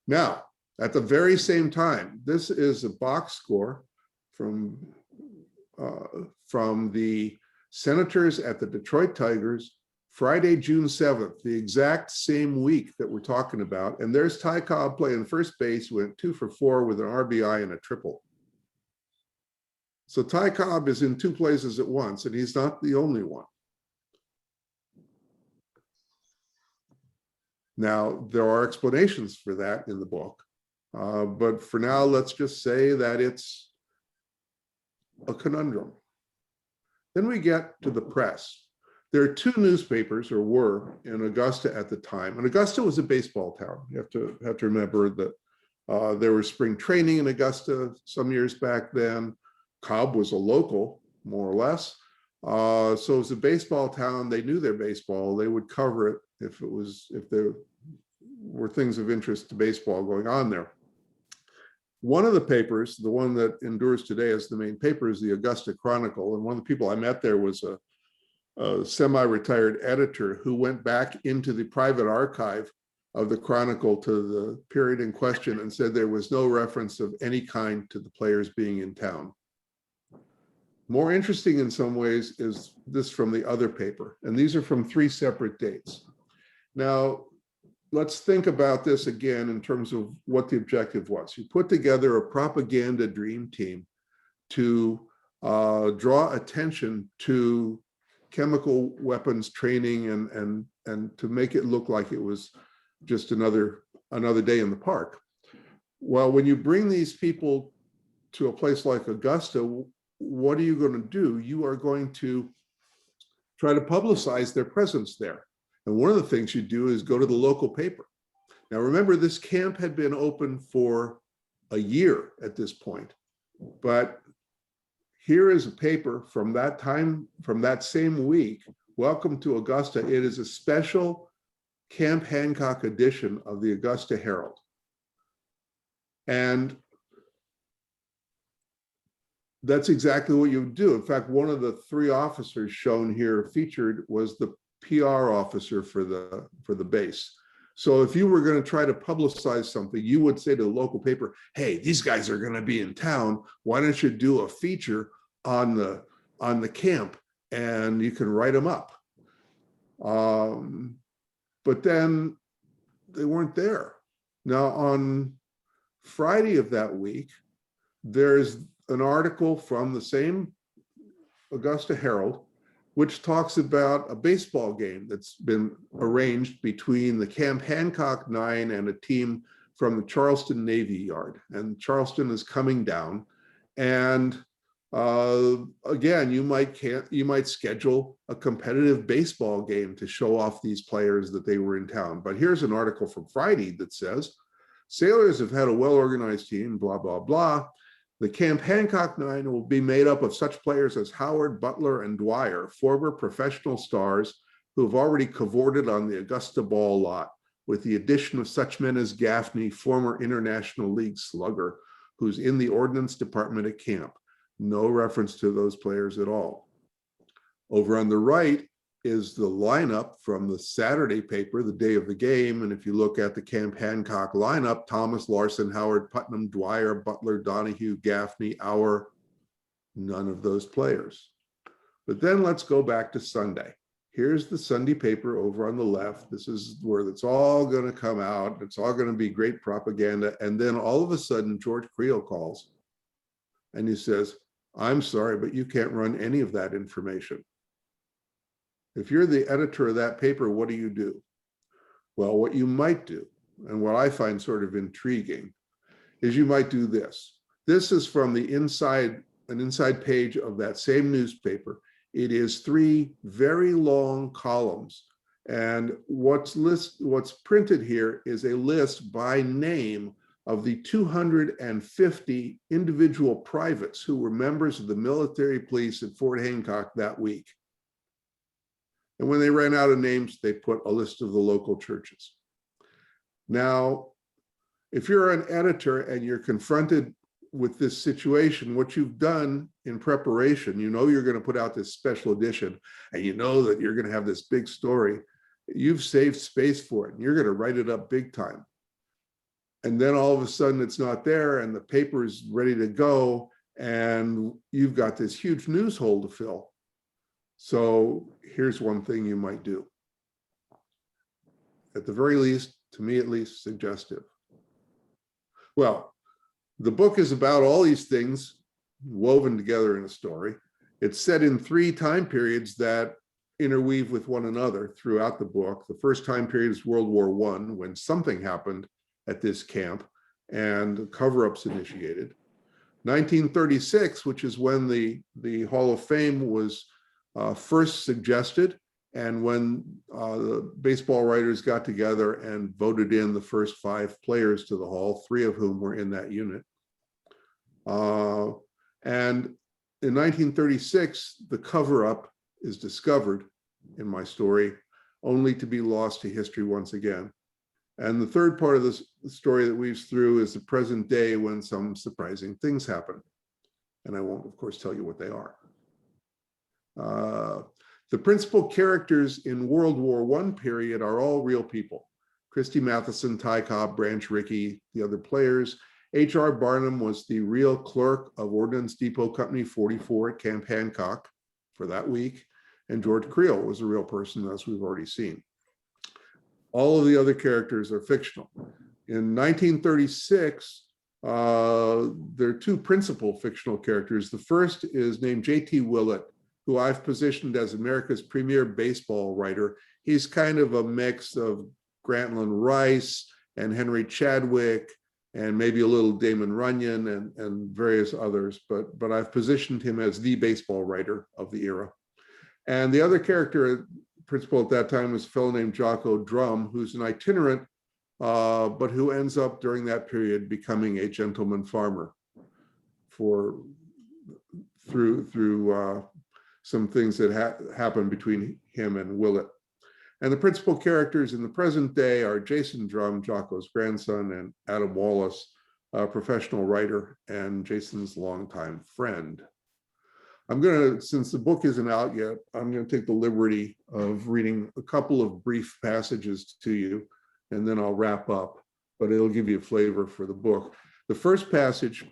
Now, at the very same time, this is a box score from the Senators at the Detroit Tigers, Friday, June 7th, the exact same week that we're talking about. And there's Ty Cobb playing first base, went 2 for 4 with an RBI and a triple. So Ty Cobb is in 2 places at once, and he's not the only one. Now, there are explanations for that in the book, but for now, let's just say that it's a conundrum. Then we get to the press. There are 2 newspapers, or were, in Augusta at the time. And Augusta was a baseball town. You have to remember that there was spring training in Augusta some years back then. Cobb was a local, more or less. So it was a baseball town. They knew their baseball. They would cover it if there were things of interest to baseball going on there. One of the papers, the one that endures today as the main paper, is the Augusta Chronicle. And one of the people I met there was a semi-retired editor who went back into the private archive of the Chronicle to the period in question and said there was no reference of any kind to the players being in town. More interesting in some ways is this from the other paper, and these are from 3 separate dates. Now, let's think about this again in terms of what the objective was. You put together a propaganda dream team to draw attention to chemical weapons training and to make it look like it was just another day in the park. Well, when you bring these people to a place like Augusta, what are you going to do? You are going to try to publicize their presence there. And one of the things you do is go to the local paper. Now, remember, this camp had been open for a year at this point. But here is a paper from that time, from that same week. Welcome to Augusta. It is a special Camp Hancock edition of the Augusta Herald. And that's exactly what you would do. In fact, one of the three officers shown here featured was the PR officer for the base. So if you were going to try to publicize something, you would say to the local paper, hey, these guys are going to be in town. Why don't you do a feature on the camp, and you can write them up. But then they weren't there. Now on Friday of that week, there's an article from the same Augusta Herald, which talks about a baseball game that's been arranged between the Camp Hancock Nine and a team from the Charleston Navy Yard. And Charleston is coming down. And again, you might schedule a competitive baseball game to show off these players that they were in town. But here's an article from Friday that says, sailors have had a well-organized team, blah, blah, blah. The Camp Hancock Nine will be made up of such players as Howard, Butler, and Dwyer, former professional stars who have already cavorted on the Augusta ball lot, with the addition of such men as Gaffney, former International League slugger, who's in the ordnance department at camp. No reference to those players at all. Over on the right is the lineup from the Saturday paper, the day of the game. And if you look at the Camp Hancock lineup, Thomas, Larson, Howard, Putnam, Dwyer, Butler, Donahue, Gaffney, Auer, none of those players. But then let's go back to Sunday. Here's the Sunday paper over on the left. This is where it's all going to come out. It's all going to be great propaganda. And then all of a sudden, George Creel calls and he says, I'm sorry, but you can't run any of that information. If you're the editor of that paper, what do? Well, what you might do, and what I find sort of intriguing, is you might do this. This is from an inside page of that same newspaper. It is 3 very long columns. And what's printed here is a list by name of the 250 individual privates who were members of the military police at Fort Hancock that week. And when they ran out of names, they put a list of the local churches. Now, if you're an editor and you're confronted with this situation, what you've done in preparation, you know you're going to put out this special edition, and you know that you're going to have this big story. You've saved space for it, and you're going to write it up big time. And then all of a sudden it's not there, and the paper is ready to go, and you've got this huge news hole to fill. So here's one thing you might do. At the very least, to me at least, suggestive. Well, the book is about all these things woven together in a story. It's set in 3 time periods that interweave with one another throughout the book. The first time period is World War I, when something happened at this camp and cover-ups initiated. 1936, which is when the Hall of Fame was first suggested, and when the baseball writers got together and voted in the first 5 players to the Hall, 3 of whom were in that unit. And in 1936, the cover-up is discovered in my story, only to be lost to history once again. And the third part of this story that weaves through is the present day, when some surprising things happen. And I won't, of course, tell you what they are. The principal characters in World War I period are all real people. Christy Mathewson, Ty Cobb, Branch Rickey, the other players. H.R. Barnum was the real clerk of Ordnance Depot Company 44 at Camp Hancock for that week. And George Creel was a real person, as we've already seen. All of the other characters are fictional. In 1936, there are 2 principal fictional characters. The first is named J.T. Willett, who I've positioned as America's premier baseball writer. He's kind of a mix of Grantland Rice and Henry Chadwick, and maybe a little Damon Runyon and various others, but I've positioned him as the baseball writer of the era. And the other character, principal at that time, was a fellow named Jocko Drum, who's an itinerant but who ends up during that period becoming a gentleman farmer through some things that happened between him and Willett. And the principal characters in the present day are Jason Drum, Jocko's grandson, and Adam Wallace, a professional writer and Jason's longtime friend. Since the book isn't out yet, I'm going to take the liberty of reading a couple of brief passages to you, and then I'll wrap up, but it'll give you a flavor for the book. The first passage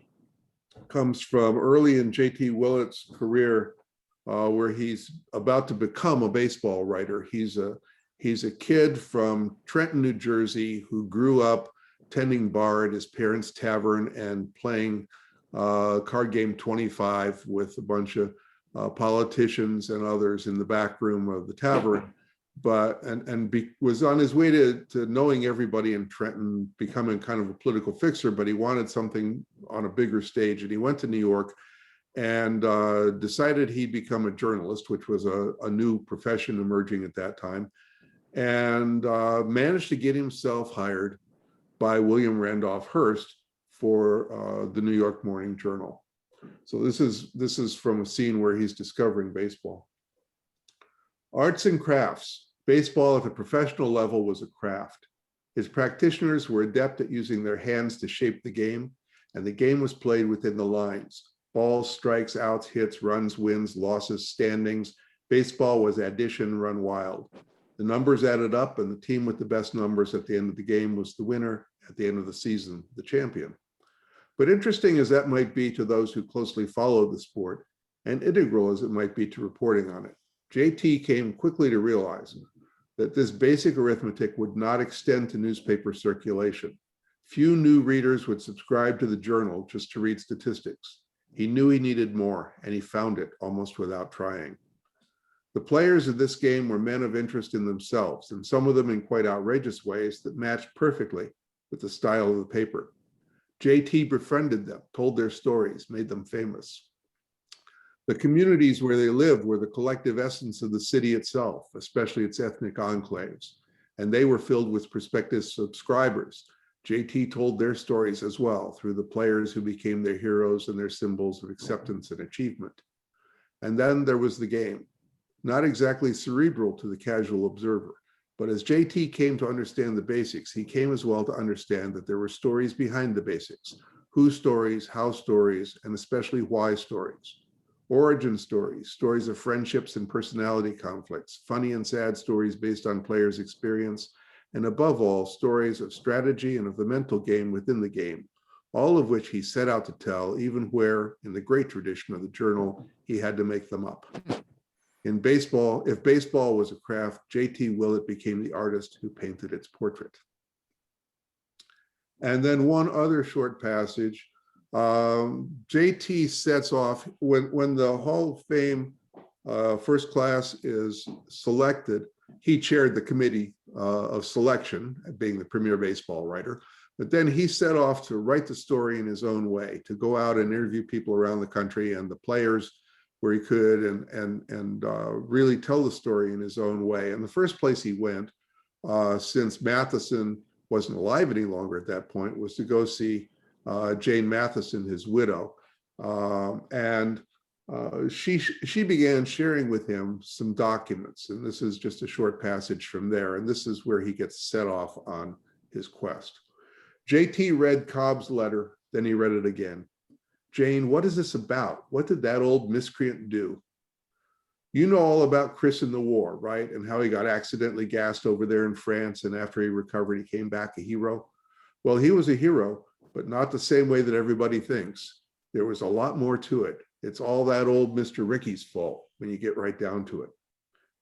comes from early in J.T. Willett's career, where he's about to become a baseball writer. He's a kid from Trenton, New Jersey, who grew up tending bar at his parents' tavern and playing card game 25 with a bunch of politicians and others in the back room of the tavern, was on his way to knowing everybody in Trenton, becoming kind of a political fixer, but he wanted something on a bigger stage, and he went to New York and decided he'd become a journalist, which was a new profession emerging at that time, and managed to get himself hired by William Randolph Hearst for the New York Morning Journal. So this is from a scene where he's discovering baseball. Arts and crafts. Baseball at the professional level was a craft. Its practitioners were adept at using their hands to shape the game, and the game was played within the lines. Balls, strikes, outs, hits, runs, wins, losses, standings. Baseball was addition run wild. The numbers added up, and the team with the best numbers at the end of the game was the winner, at the end of the season, the champion. But interesting as that might be to those who closely followed the sport, and integral as it might be to reporting on it, JT came quickly to realize that this basic arithmetic would not extend to newspaper circulation. Few new readers would subscribe to the journal just to read statistics. He knew he needed more, and he found it almost without trying. The players of this game were men of interest in themselves, and some of them in quite outrageous ways that matched perfectly with the style of the paper. JT befriended them, told their stories, made them famous. The communities where they lived were the collective essence of the city itself, especially its ethnic enclaves, and they were filled with prospective subscribers. JT told their stories as well through the players who became their heroes and their symbols of acceptance and achievement. And then there was the game, not exactly cerebral to the casual observer, but as JT came to understand the basics, he came as well to understand that there were stories behind the basics, who stories, how stories, and especially why stories. Origin stories, stories of friendships and personality conflicts, funny and sad stories based on players' experience, and above all, stories of strategy and of the mental game within the game, all of which he set out to tell, even where, in the great tradition of the journal, he had to make them up. In baseball, if baseball was a craft, JT Willett became the artist who painted its portrait. And then one other short passage, JT sets off, when the Hall of Fame first class is selected, he chaired the committee of selection, being the premier baseball writer, but then he set off to write the story in his own way, to go out and interview people around the country and the players where he could, and really tell the story in his own way. And the first place he went, since Mathewson wasn't alive any longer at that point, was to go see Jane Mathewson, his widow. She began sharing with him some documents, and this is just a short passage from there, and this is where he gets set off on his quest. JT read Cobb's letter, then he read it again. Jane, what is this about? What did that old miscreant do? You know all about Chris in the war, right? And how he got accidentally gassed over there in France, and after he recovered, he came back a hero. Well, he was a hero, but not the same way that everybody thinks. There was a lot more to it. It's all that old Mr. Ricky's fault when you get right down to it.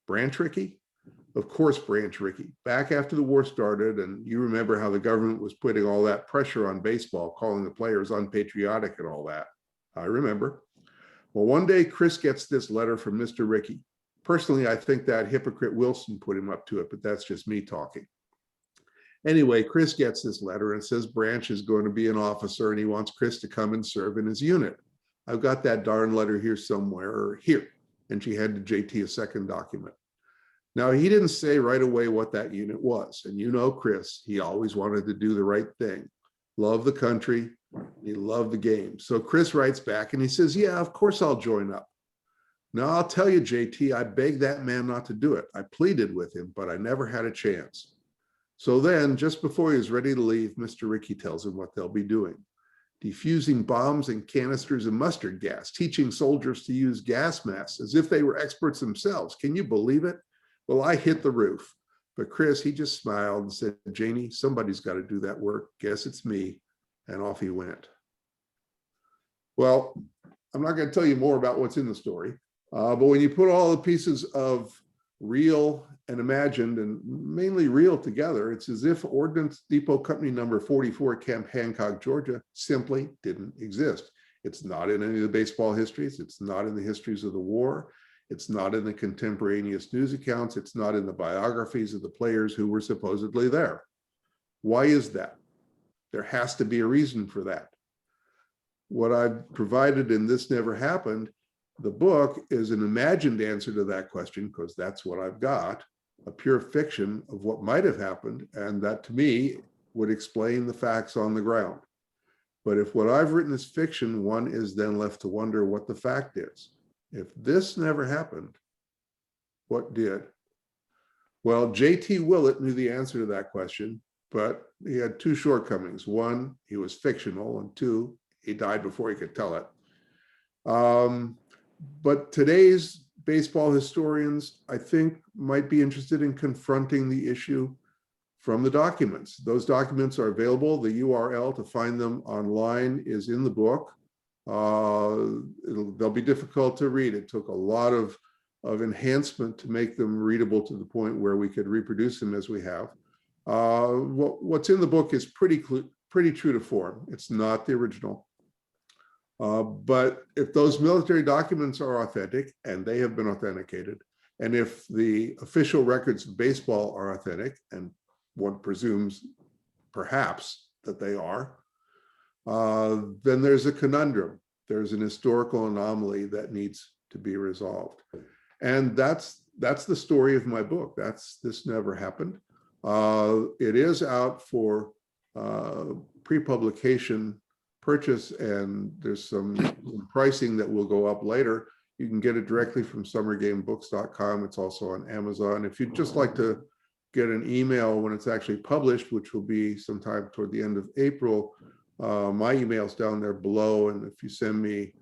Branch Rickey? Of course, Branch Rickey. Back after the war started, and you remember how the government was putting all that pressure on baseball, calling the players unpatriotic and all that. I remember. Well, one day Chris gets this letter from Mr. Rickey. Personally, I think that hypocrite Wilson put him up to it, but that's just me talking. Anyway, Chris gets this letter and says Branch is going to be an officer and he wants Chris to come and serve in his unit. I've got that darn letter here somewhere, or here. And she handed JT a second document. Now, he didn't say right away what that unit was. And you know, Chris, he always wanted to do the right thing. Love the country. He loved the game. So Chris writes back and he says, yeah, of course I'll join up. Now, I'll tell you, JT, I begged that man not to do it. I pleaded with him, but I never had a chance. So then, just before he was ready to leave, Mr. Rickey tells him what they'll be doing. Defusing bombs and canisters of mustard gas, teaching soldiers to use gas masks as if they were experts themselves. Can you believe it? Well, I hit the roof. But Chris, he just smiled and said, Janie, somebody's got to do that work. Guess it's me. And off he went. Well, I'm not going to tell you more about what's in the story. But when you put all the pieces of real and imagined, and mainly real, together, it's as if Ordnance Depot Company number 44, Camp Hancock, Georgia, simply didn't exist. It's not in any of the baseball histories. It's not in the histories of the war. It's not in the contemporaneous news accounts. It's not in the biographies of the players who were supposedly there. Why is that? There has to be a reason for that. What I've provided in This Never Happened, the book, is an imagined answer to that question, because that's what I've got, a pure fiction of what might have happened, and that to me would explain the facts on the ground. But if what I've written is fiction, one is then left to wonder what the fact is. If this never happened, what did? Well, J.T. Willett knew the answer to that question, but he had two shortcomings. One, he was fictional, and two, he died before he could tell it. But today's baseball historians, I think, might be interested in confronting the issue from the documents. Those documents are available. The URL to find them online is in the book. They'll be difficult to read. It took a lot of enhancement to make them readable to the point where we could reproduce them as we have. What's in the book is pretty true to form. It's not the original. But if those military documents are authentic, and they have been authenticated, and if the official records of baseball are authentic, and one presumes perhaps that they are, then there's a conundrum. There's an historical anomaly that needs to be resolved. And that's the story of my book. This Never Happened. It is out for pre-publication purchase, and there's some pricing that will go up later. You can get it directly from summergamebooks.com. It's also on Amazon. If you'd just like to get an email when it's actually published, which will be sometime toward the end of April, my email's down there below. And if you send me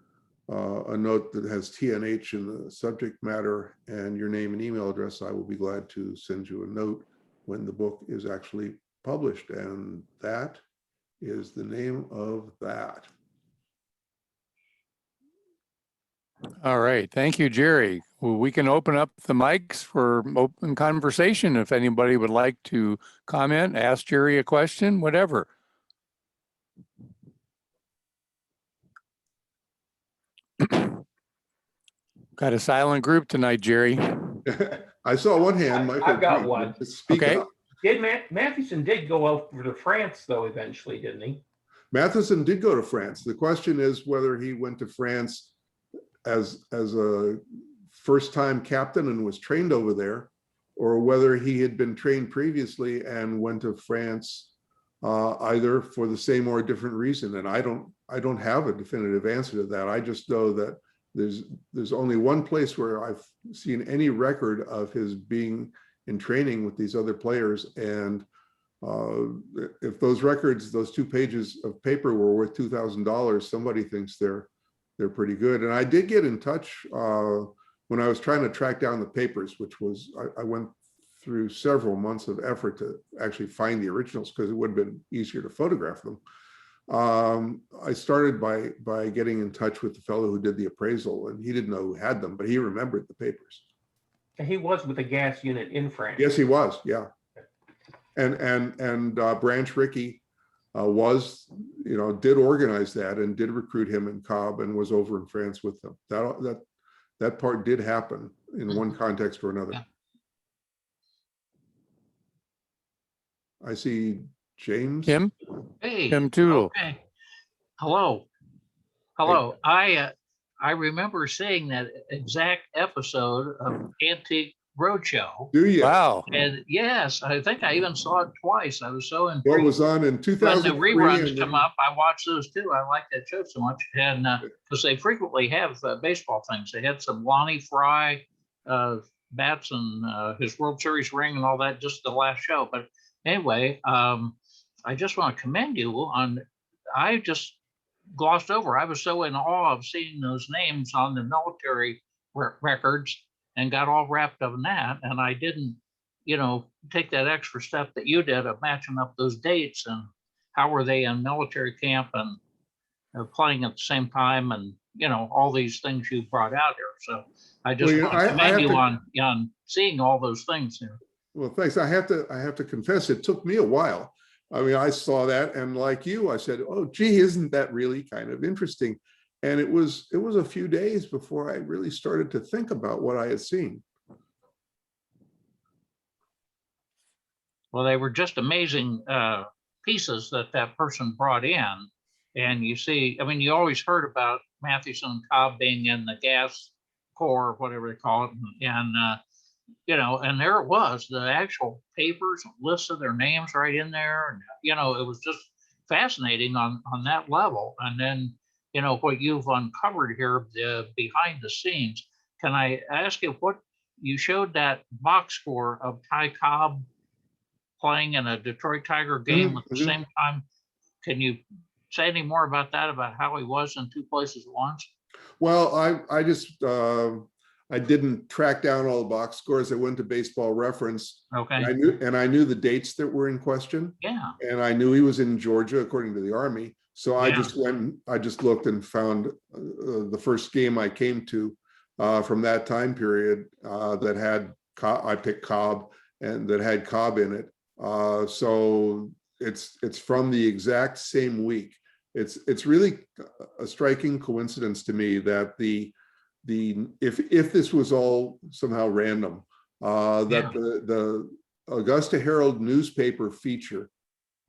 a note that has TNH in the subject matter and your name and email address, I will be glad to send you a note when the book is actually published. And that is the name of that. All right. Thank you, Jerry. Well, we can open up the mics for open conversation. If anybody would like to comment, ask Jerry a question, whatever. Got a silent group tonight, Jerry. I saw one hand. Michael, I've got one. Speak Okay. up. Mathewson did go over to France, though, eventually, didn't he? Mathewson did go to France. The question is whether he went to France as a first-time captain and was trained over there, or whether he had been trained previously and went to France either for the same or a different reason. And I don't have a definitive answer to that. I just know that there's only one place where I've seen any record of his being in training with these other players. And if those records, those 2 pages of paper were worth $2,000, somebody thinks they're pretty good. And I did get in touch when I was trying to track down the papers, which was, I went through several months of effort to actually find the originals because it would have been easier to photograph them. I started by getting in touch with the fellow who did the appraisal, and he didn't know who had them, but he remembered the papers. And he was with a gas unit in France. Yes, he was. Yeah. And Branch Rickey did organize that and did recruit him in Cobb and was over in France with them. That part did happen in one context or another. I see James. Tim? Hey. Tim Tootle. Okay. Hello. I remember seeing that exact episode of Antique Roadshow. Do you? Wow. And yes, I think I even saw it twice. I was so What intrigued. was on in When the 2003? reruns and come then- up, I watch those too. I like that show so much. And because they frequently have baseball things. They had some Lonnie Fry bats and his World Series ring and all that just the last show. But anyway, I just want to commend you on, I just glossed over. I was so in awe of seeing those names on the military records and got all wrapped up in that. And I didn't, take that extra step that you did of matching up those dates and how were they in military camp and playing at the same time and, all these things you brought out here. So I just Well, want to commend you on seeing all those things here. Well, thanks. I have to confess, it took me a while. I mean, I saw that, and like you, I said, "Oh, gee, isn't that really kind of interesting?" And it was a few days before I really started to think about what I had seen. Well, they were just amazing pieces that person brought in. And you see, I mean, you always heard about Mathewson and Cobb being in the gas corps, whatever they call it. And, and there it was, the actual papers listed their names right in there. And, it was just fascinating on that level. And then, what you've uncovered here, the behind the scenes. Can I ask you what you showed that box score of Ty Cobb playing in a Detroit Tiger game at the same time? Can you say any more about that, about how he was in two places at once? Well, I just I didn't track down all the box scores. I went to Baseball Reference. Okay. And I knew the dates that were in question. Yeah. And I knew he was in Georgia, according to the Army. So I just looked and found the first game I came to from that time period that had I picked Cobb, and that had Cobb in it. So it's from the exact same week. It's really a striking coincidence to me that if this was all somehow random, that the Augusta Herald newspaper feature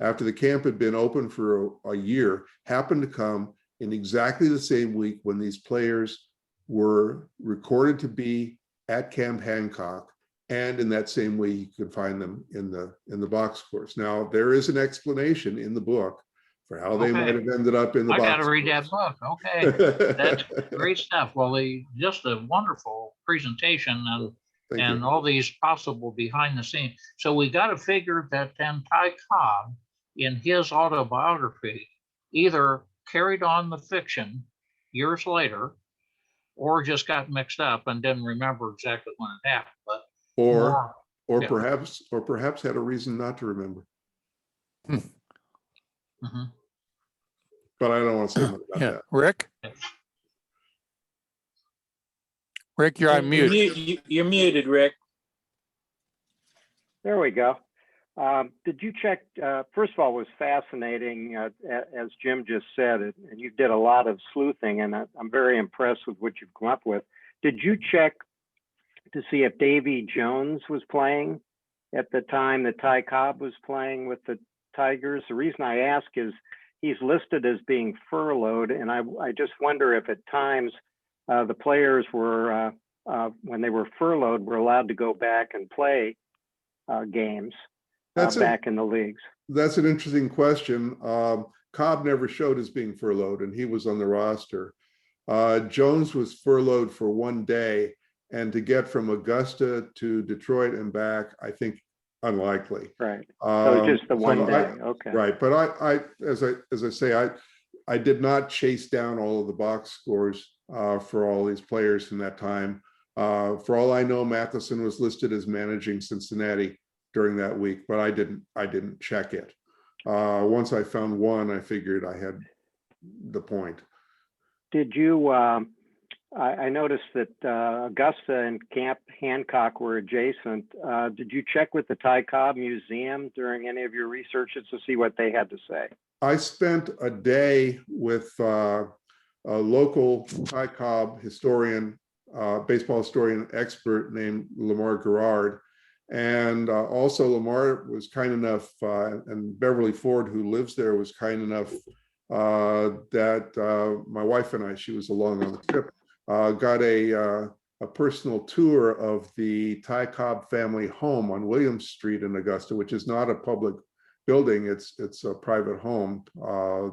after the camp had been open for a year happened to come in exactly the same week when these players were recorded to be at Camp Hancock, and in that same way you could find them in the box scores. Now there is an explanation in the book for how they might have ended up in the box. I got to read that book. Okay, that's great stuff. Well, just a wonderful presentation and all these possible behind the scenes. So we got to figure that then Ty Cobb, in his autobiography, either carried on the fiction years later, or just got mixed up and didn't remember exactly when it happened. But perhaps had a reason not to remember. Mm-hmm. But I don't want to say much about that. Rick? Rick, you're on mute. You're muted, Rick. There we go. Did you check, first of all, it was fascinating, as Jim just said, and you did a lot of sleuthing, and I'm very impressed with what you've come up with. Did you check to see if Davy Jones was playing at the time that Ty Cobb was playing with the Tigers? The reason I ask is he's listed as being furloughed, and I just wonder if at times the players were, when they were furloughed, were allowed to go back and play games. Back in the leagues. That's an interesting question. Cobb never showed as being furloughed, and he was on the roster. Jones was furloughed for one day, and to get from Augusta to Detroit and back, I think unlikely. Right. So just the one day. Okay. Right. But I as I say, I did not chase down all of the box scores for all these players from that time. For all I know, Mathewson was listed as managing Cincinnati during that week, but I didn't check it. Once I found one, I figured I had the point. Did you, I noticed that Augusta and Camp Hancock were adjacent. Did you check with the Ty Cobb Museum during any of your researches to see what they had to say? I spent a day with a local Ty Cobb historian, baseball historian expert named Lamar Gerard. And also Lamar was kind enough, and Beverly Ford, who lives there, was kind enough that my wife and I, she was along on the trip, got a a personal tour of the Ty Cobb family home on Williams Street in Augusta, which is not a public building. It's a private home.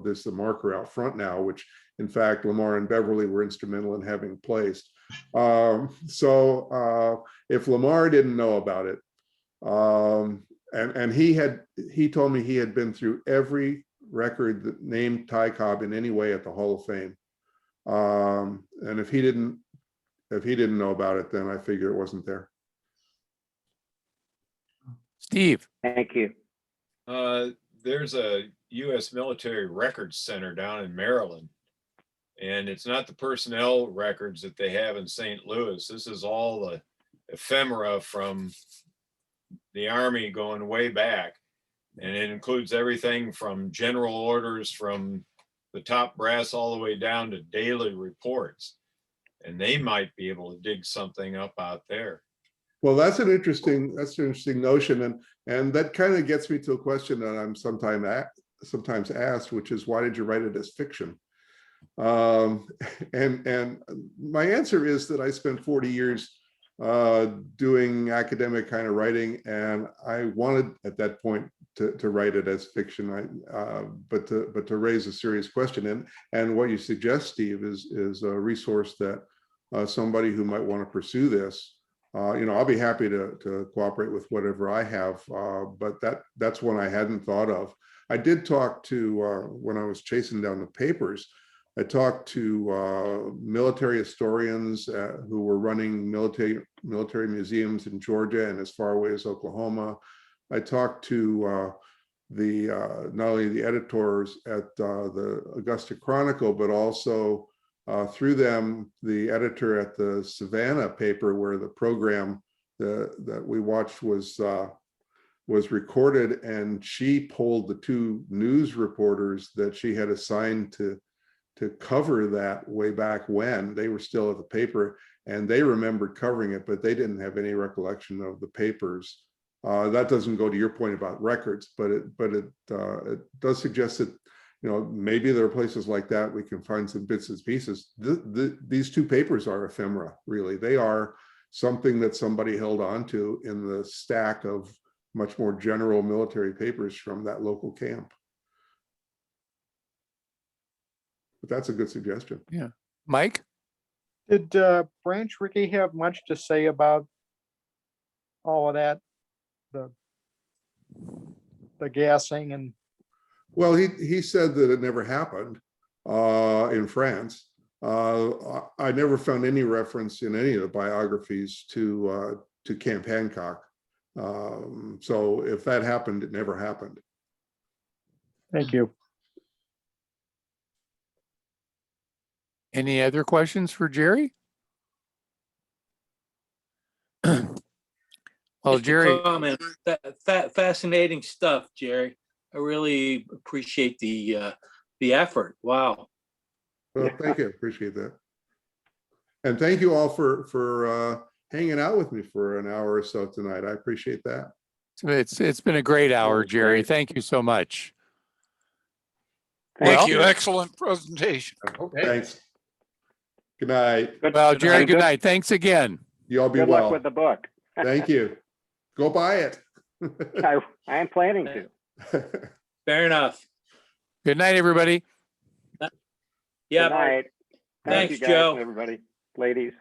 There's the marker out front now, which in fact, Lamar and Beverly were instrumental in having placed. So if Lamar didn't know about it, and he told me he had been through every record that named Ty Cobb in any way at the Hall of Fame. And if he didn't know about it, then I figure it wasn't there. Steve. Thank you. There's a U.S. Military Records Center down in Maryland, and it's not the personnel records that they have in St. Louis. This is all the ephemera from the Army going way back, and it includes everything from general orders from the top brass all the way down to daily reports, and they might be able to dig something up out there. Well, that's an interesting notion, and that kind of gets me to a question that I'm sometimes asked, which is, why did you write it as fiction? And my answer is that I spent 40 years doing academic kind of writing, and I wanted at that point to write it as fiction, but to raise a serious question. And what you suggest, Steve, is a resource that somebody who might want to pursue this, I'll be happy to cooperate with whatever I have, but that's one I hadn't thought of. I did talk to, when I was chasing down the papers, I talked to military historians who were running military museums in Georgia and as far away as Oklahoma. I talked to not only the editors at the Augusta Chronicle, but also through them, the editor at the Savannah paper, where the program that we watched was recorded, and she pulled the two news reporters that she had assigned to cover that way back when they were still at the paper, and they remembered covering it, but they didn't have any recollection of the papers. That doesn't go to your point about records, but it does suggest that maybe there are places like that we can find some bits and pieces. These two papers are ephemera, really. They are something that somebody held on to in the stack of much more general military papers from that local camp. But that's a good suggestion. Yeah. Mike? Did Branch Rickey have much to say about all of that? The gassing and... Well, he said that it never happened in France. I never found any reference in any of the biographies to Camp Hancock. So if that happened, it never happened. Thank you. Any other questions for Jerry? Well, Just a Jerry, comment. Fascinating stuff, Jerry. I really appreciate the effort. Wow. Well, thank you. Appreciate that. And thank you all for hanging out with me for an hour or so tonight. I appreciate that. it's been a great hour, Jerry. Thank you so much. Thank you. Excellent presentation. Okay. Thanks. Good night. Well, Jerry, good night. Thanks again. You all be Good well. luck with the book. Thank you. Go buy it. I am planning to. Fair enough. Good night, everybody. Good Yeah. night. Thanks, you guys, Joe. everybody, ladies.